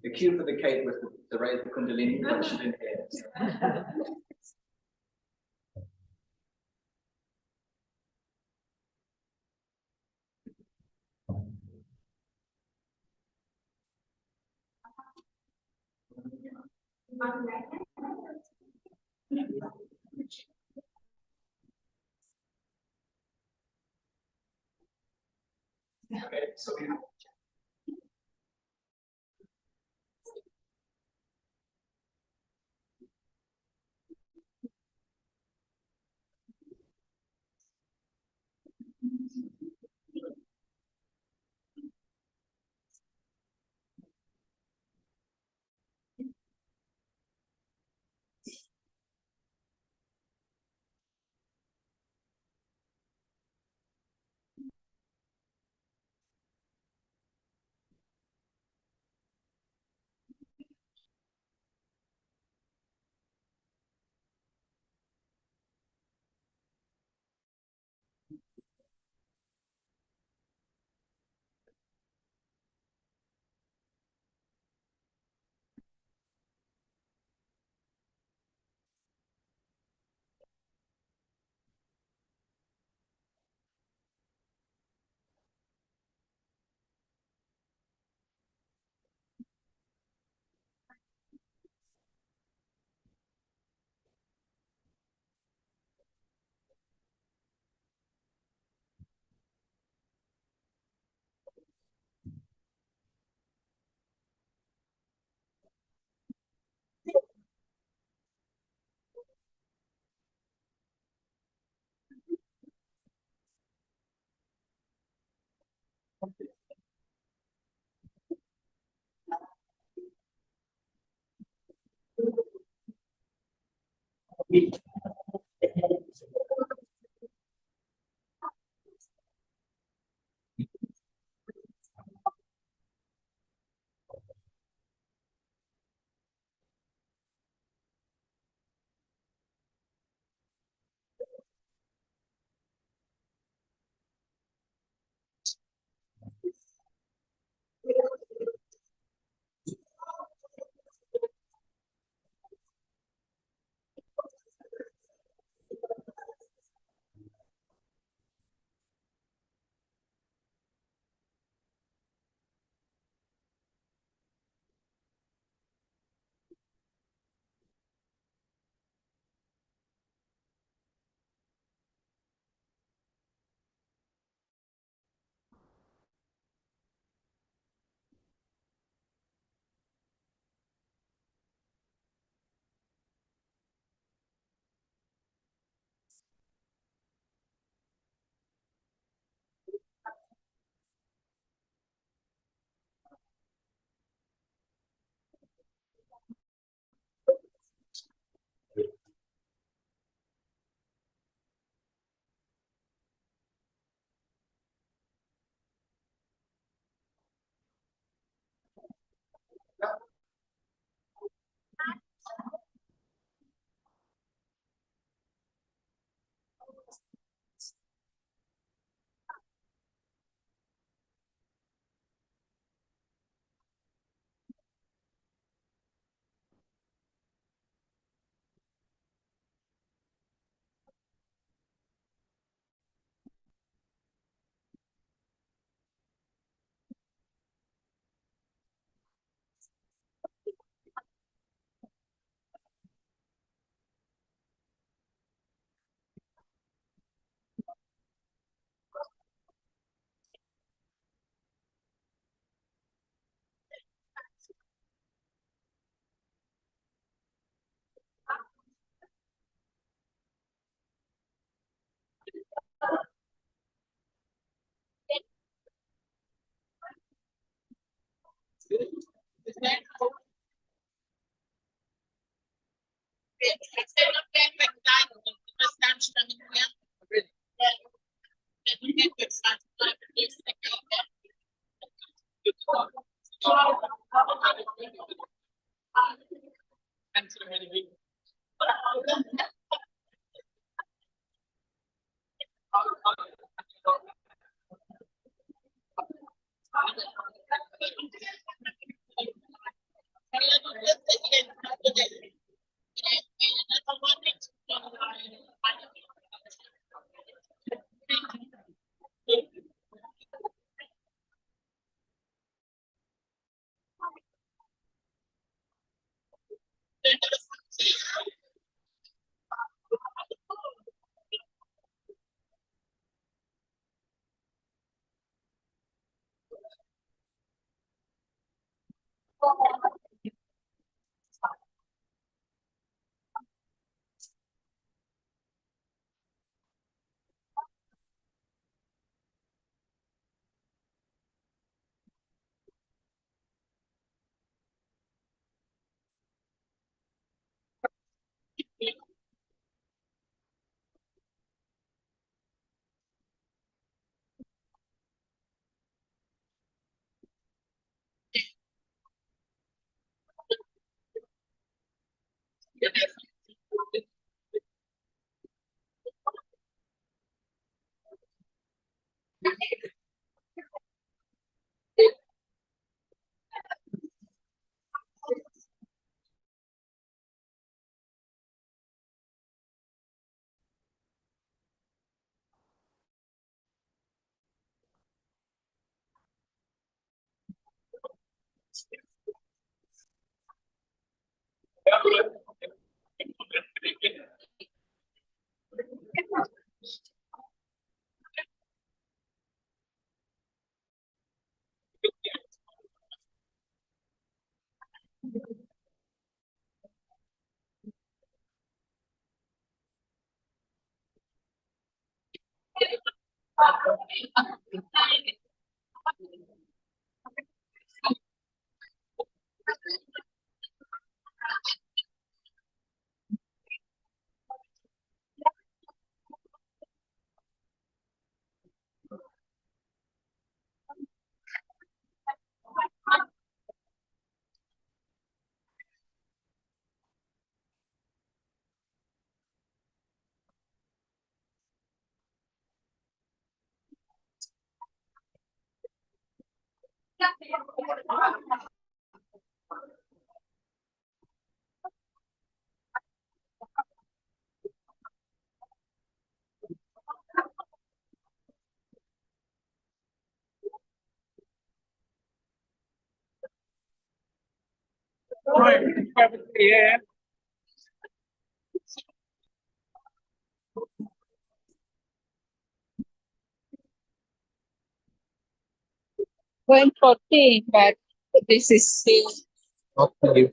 The cue for the cake was to raise the kundalini, but she didn't hear it. Okay, so we have Going 40, but this is still. Okay.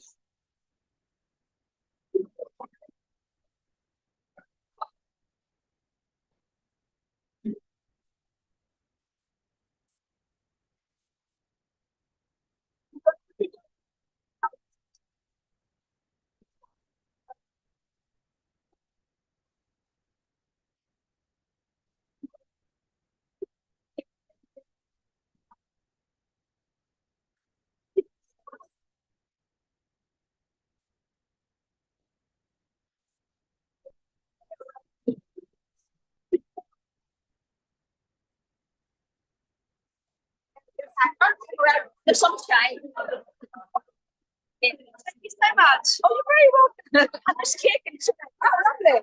The sunshine. Thank you so much. Oh, you're very welcome. I was kicking. Oh, lovely.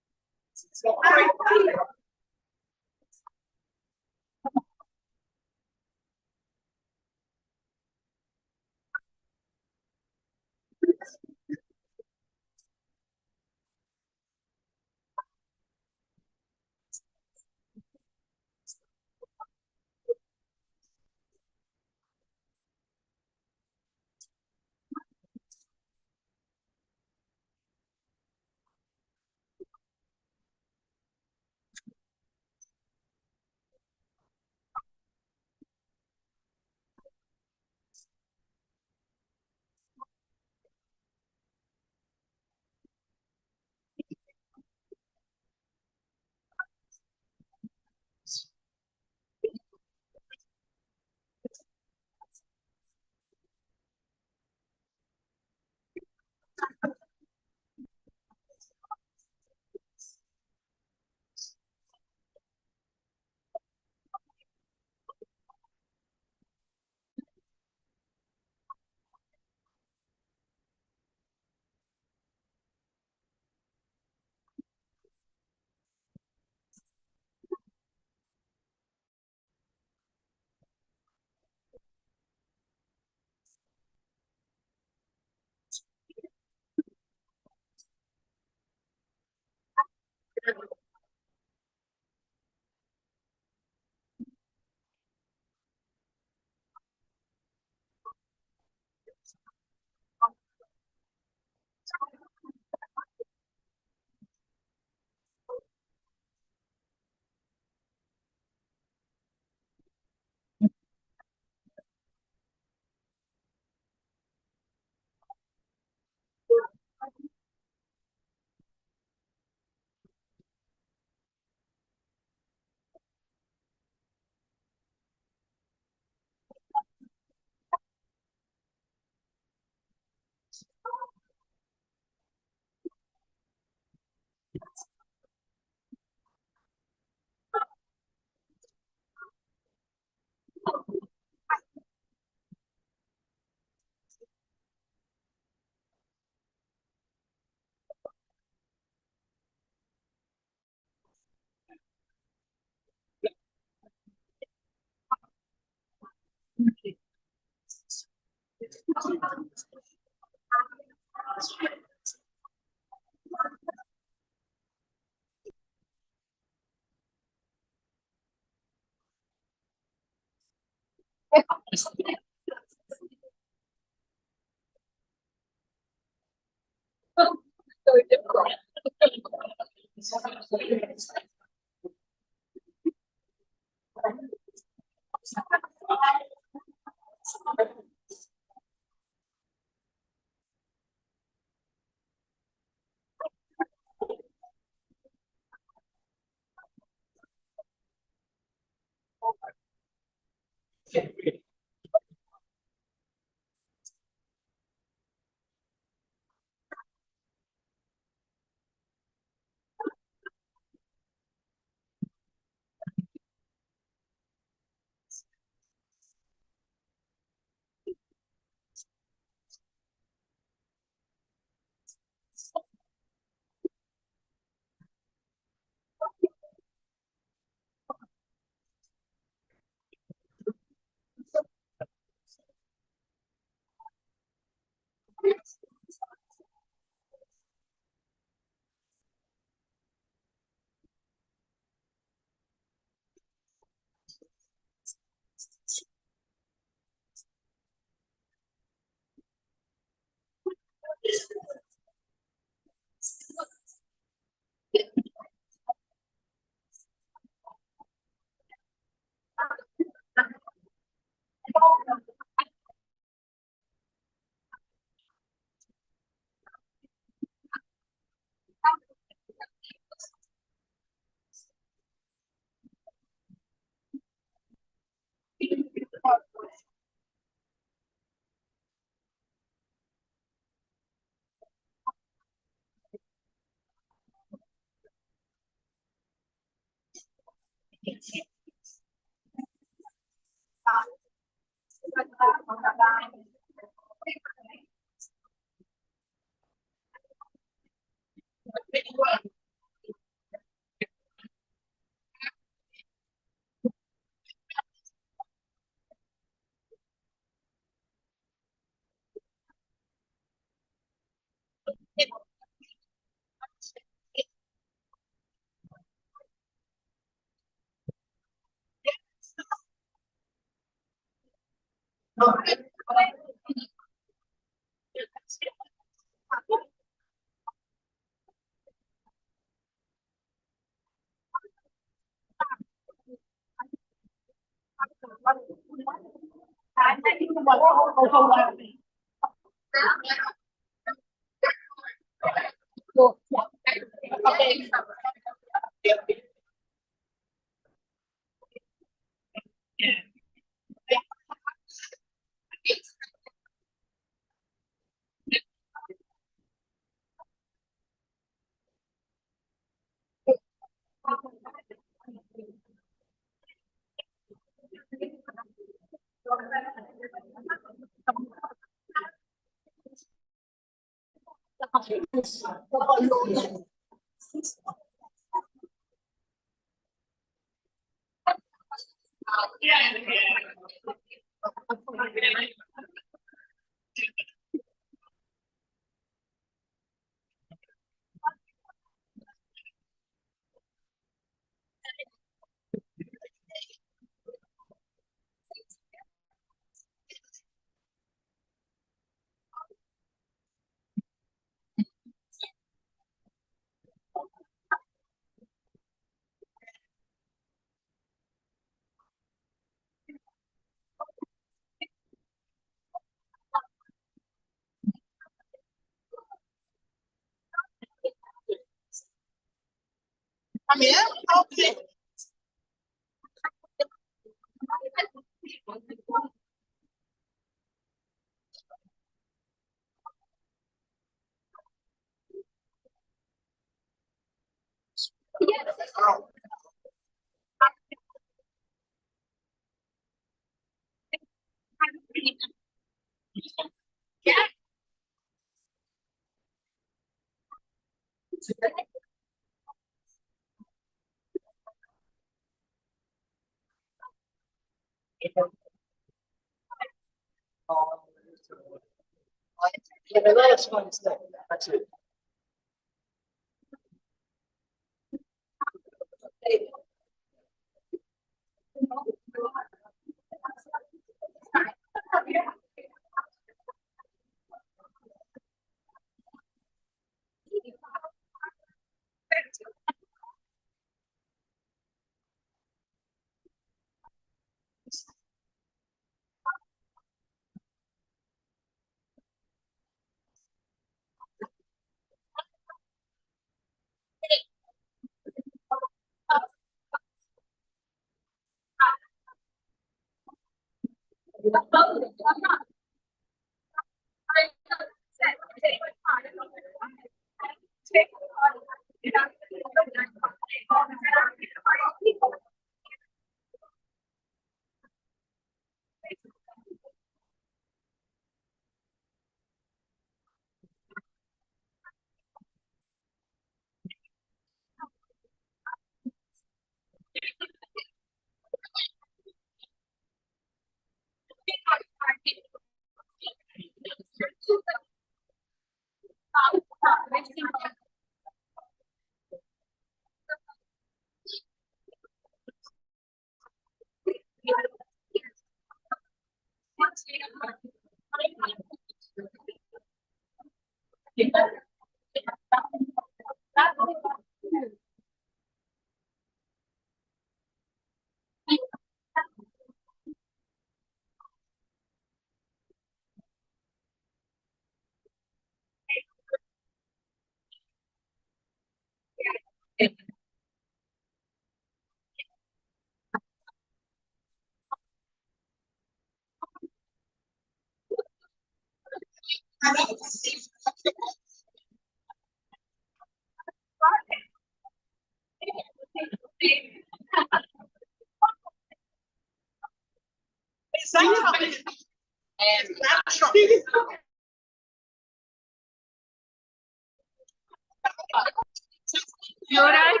You alright?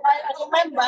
I remember.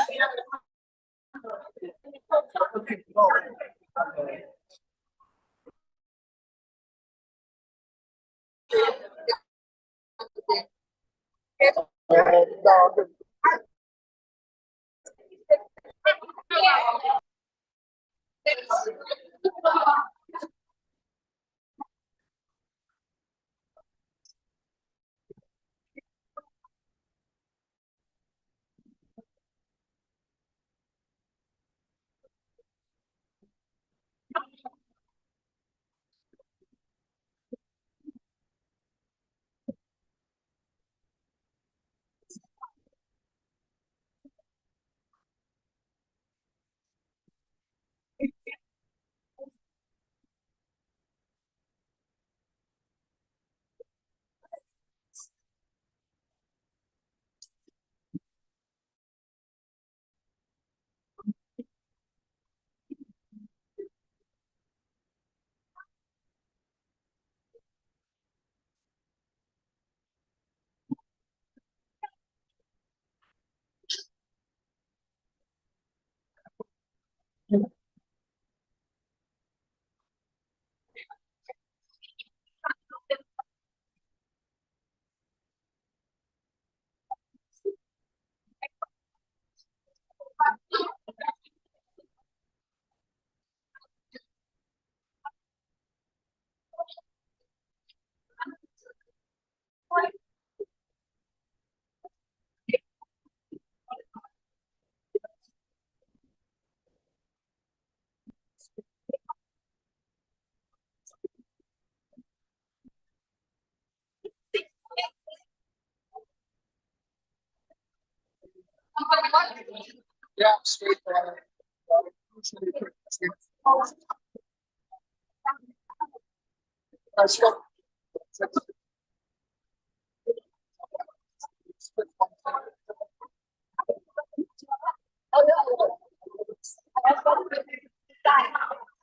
Yeah, straight.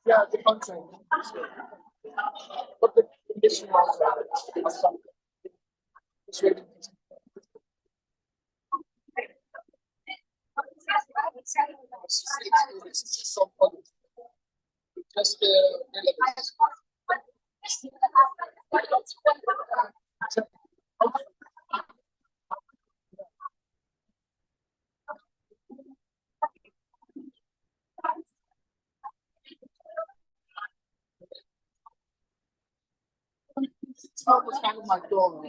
Yeah, the content. But the condition was it's really just it's not the kind of my door.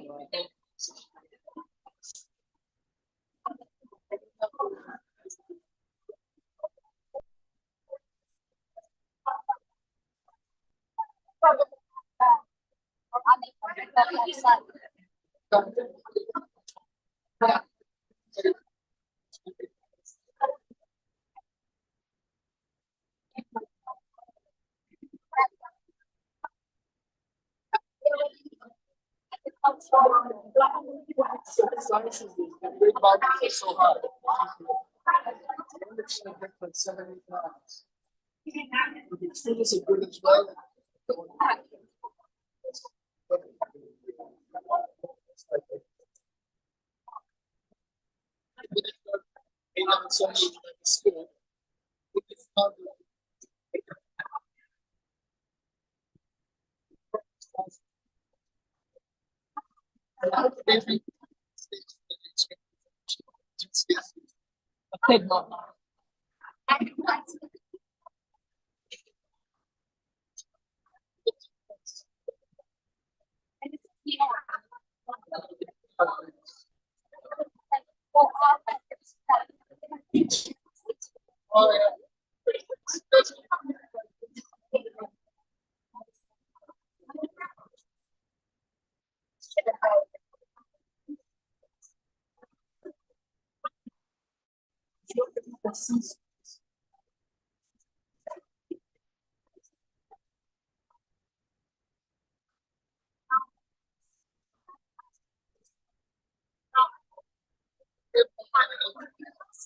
Science is the great Bible is so hard. Like 70 times. The students are good as well. School. It's not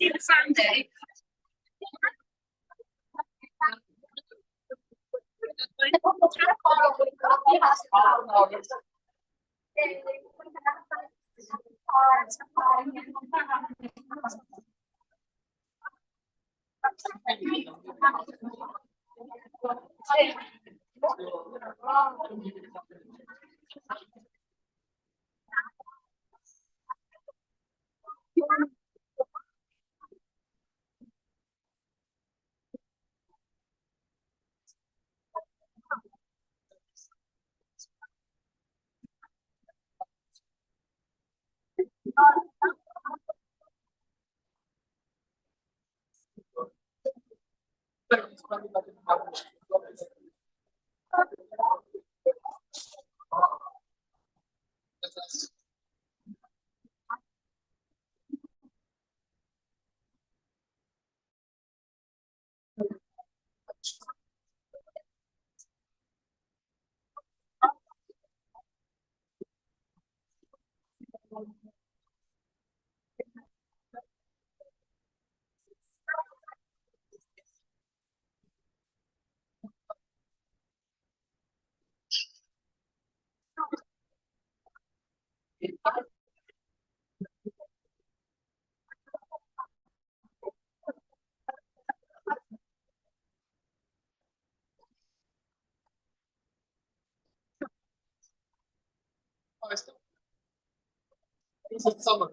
see the Sunday. It's summer.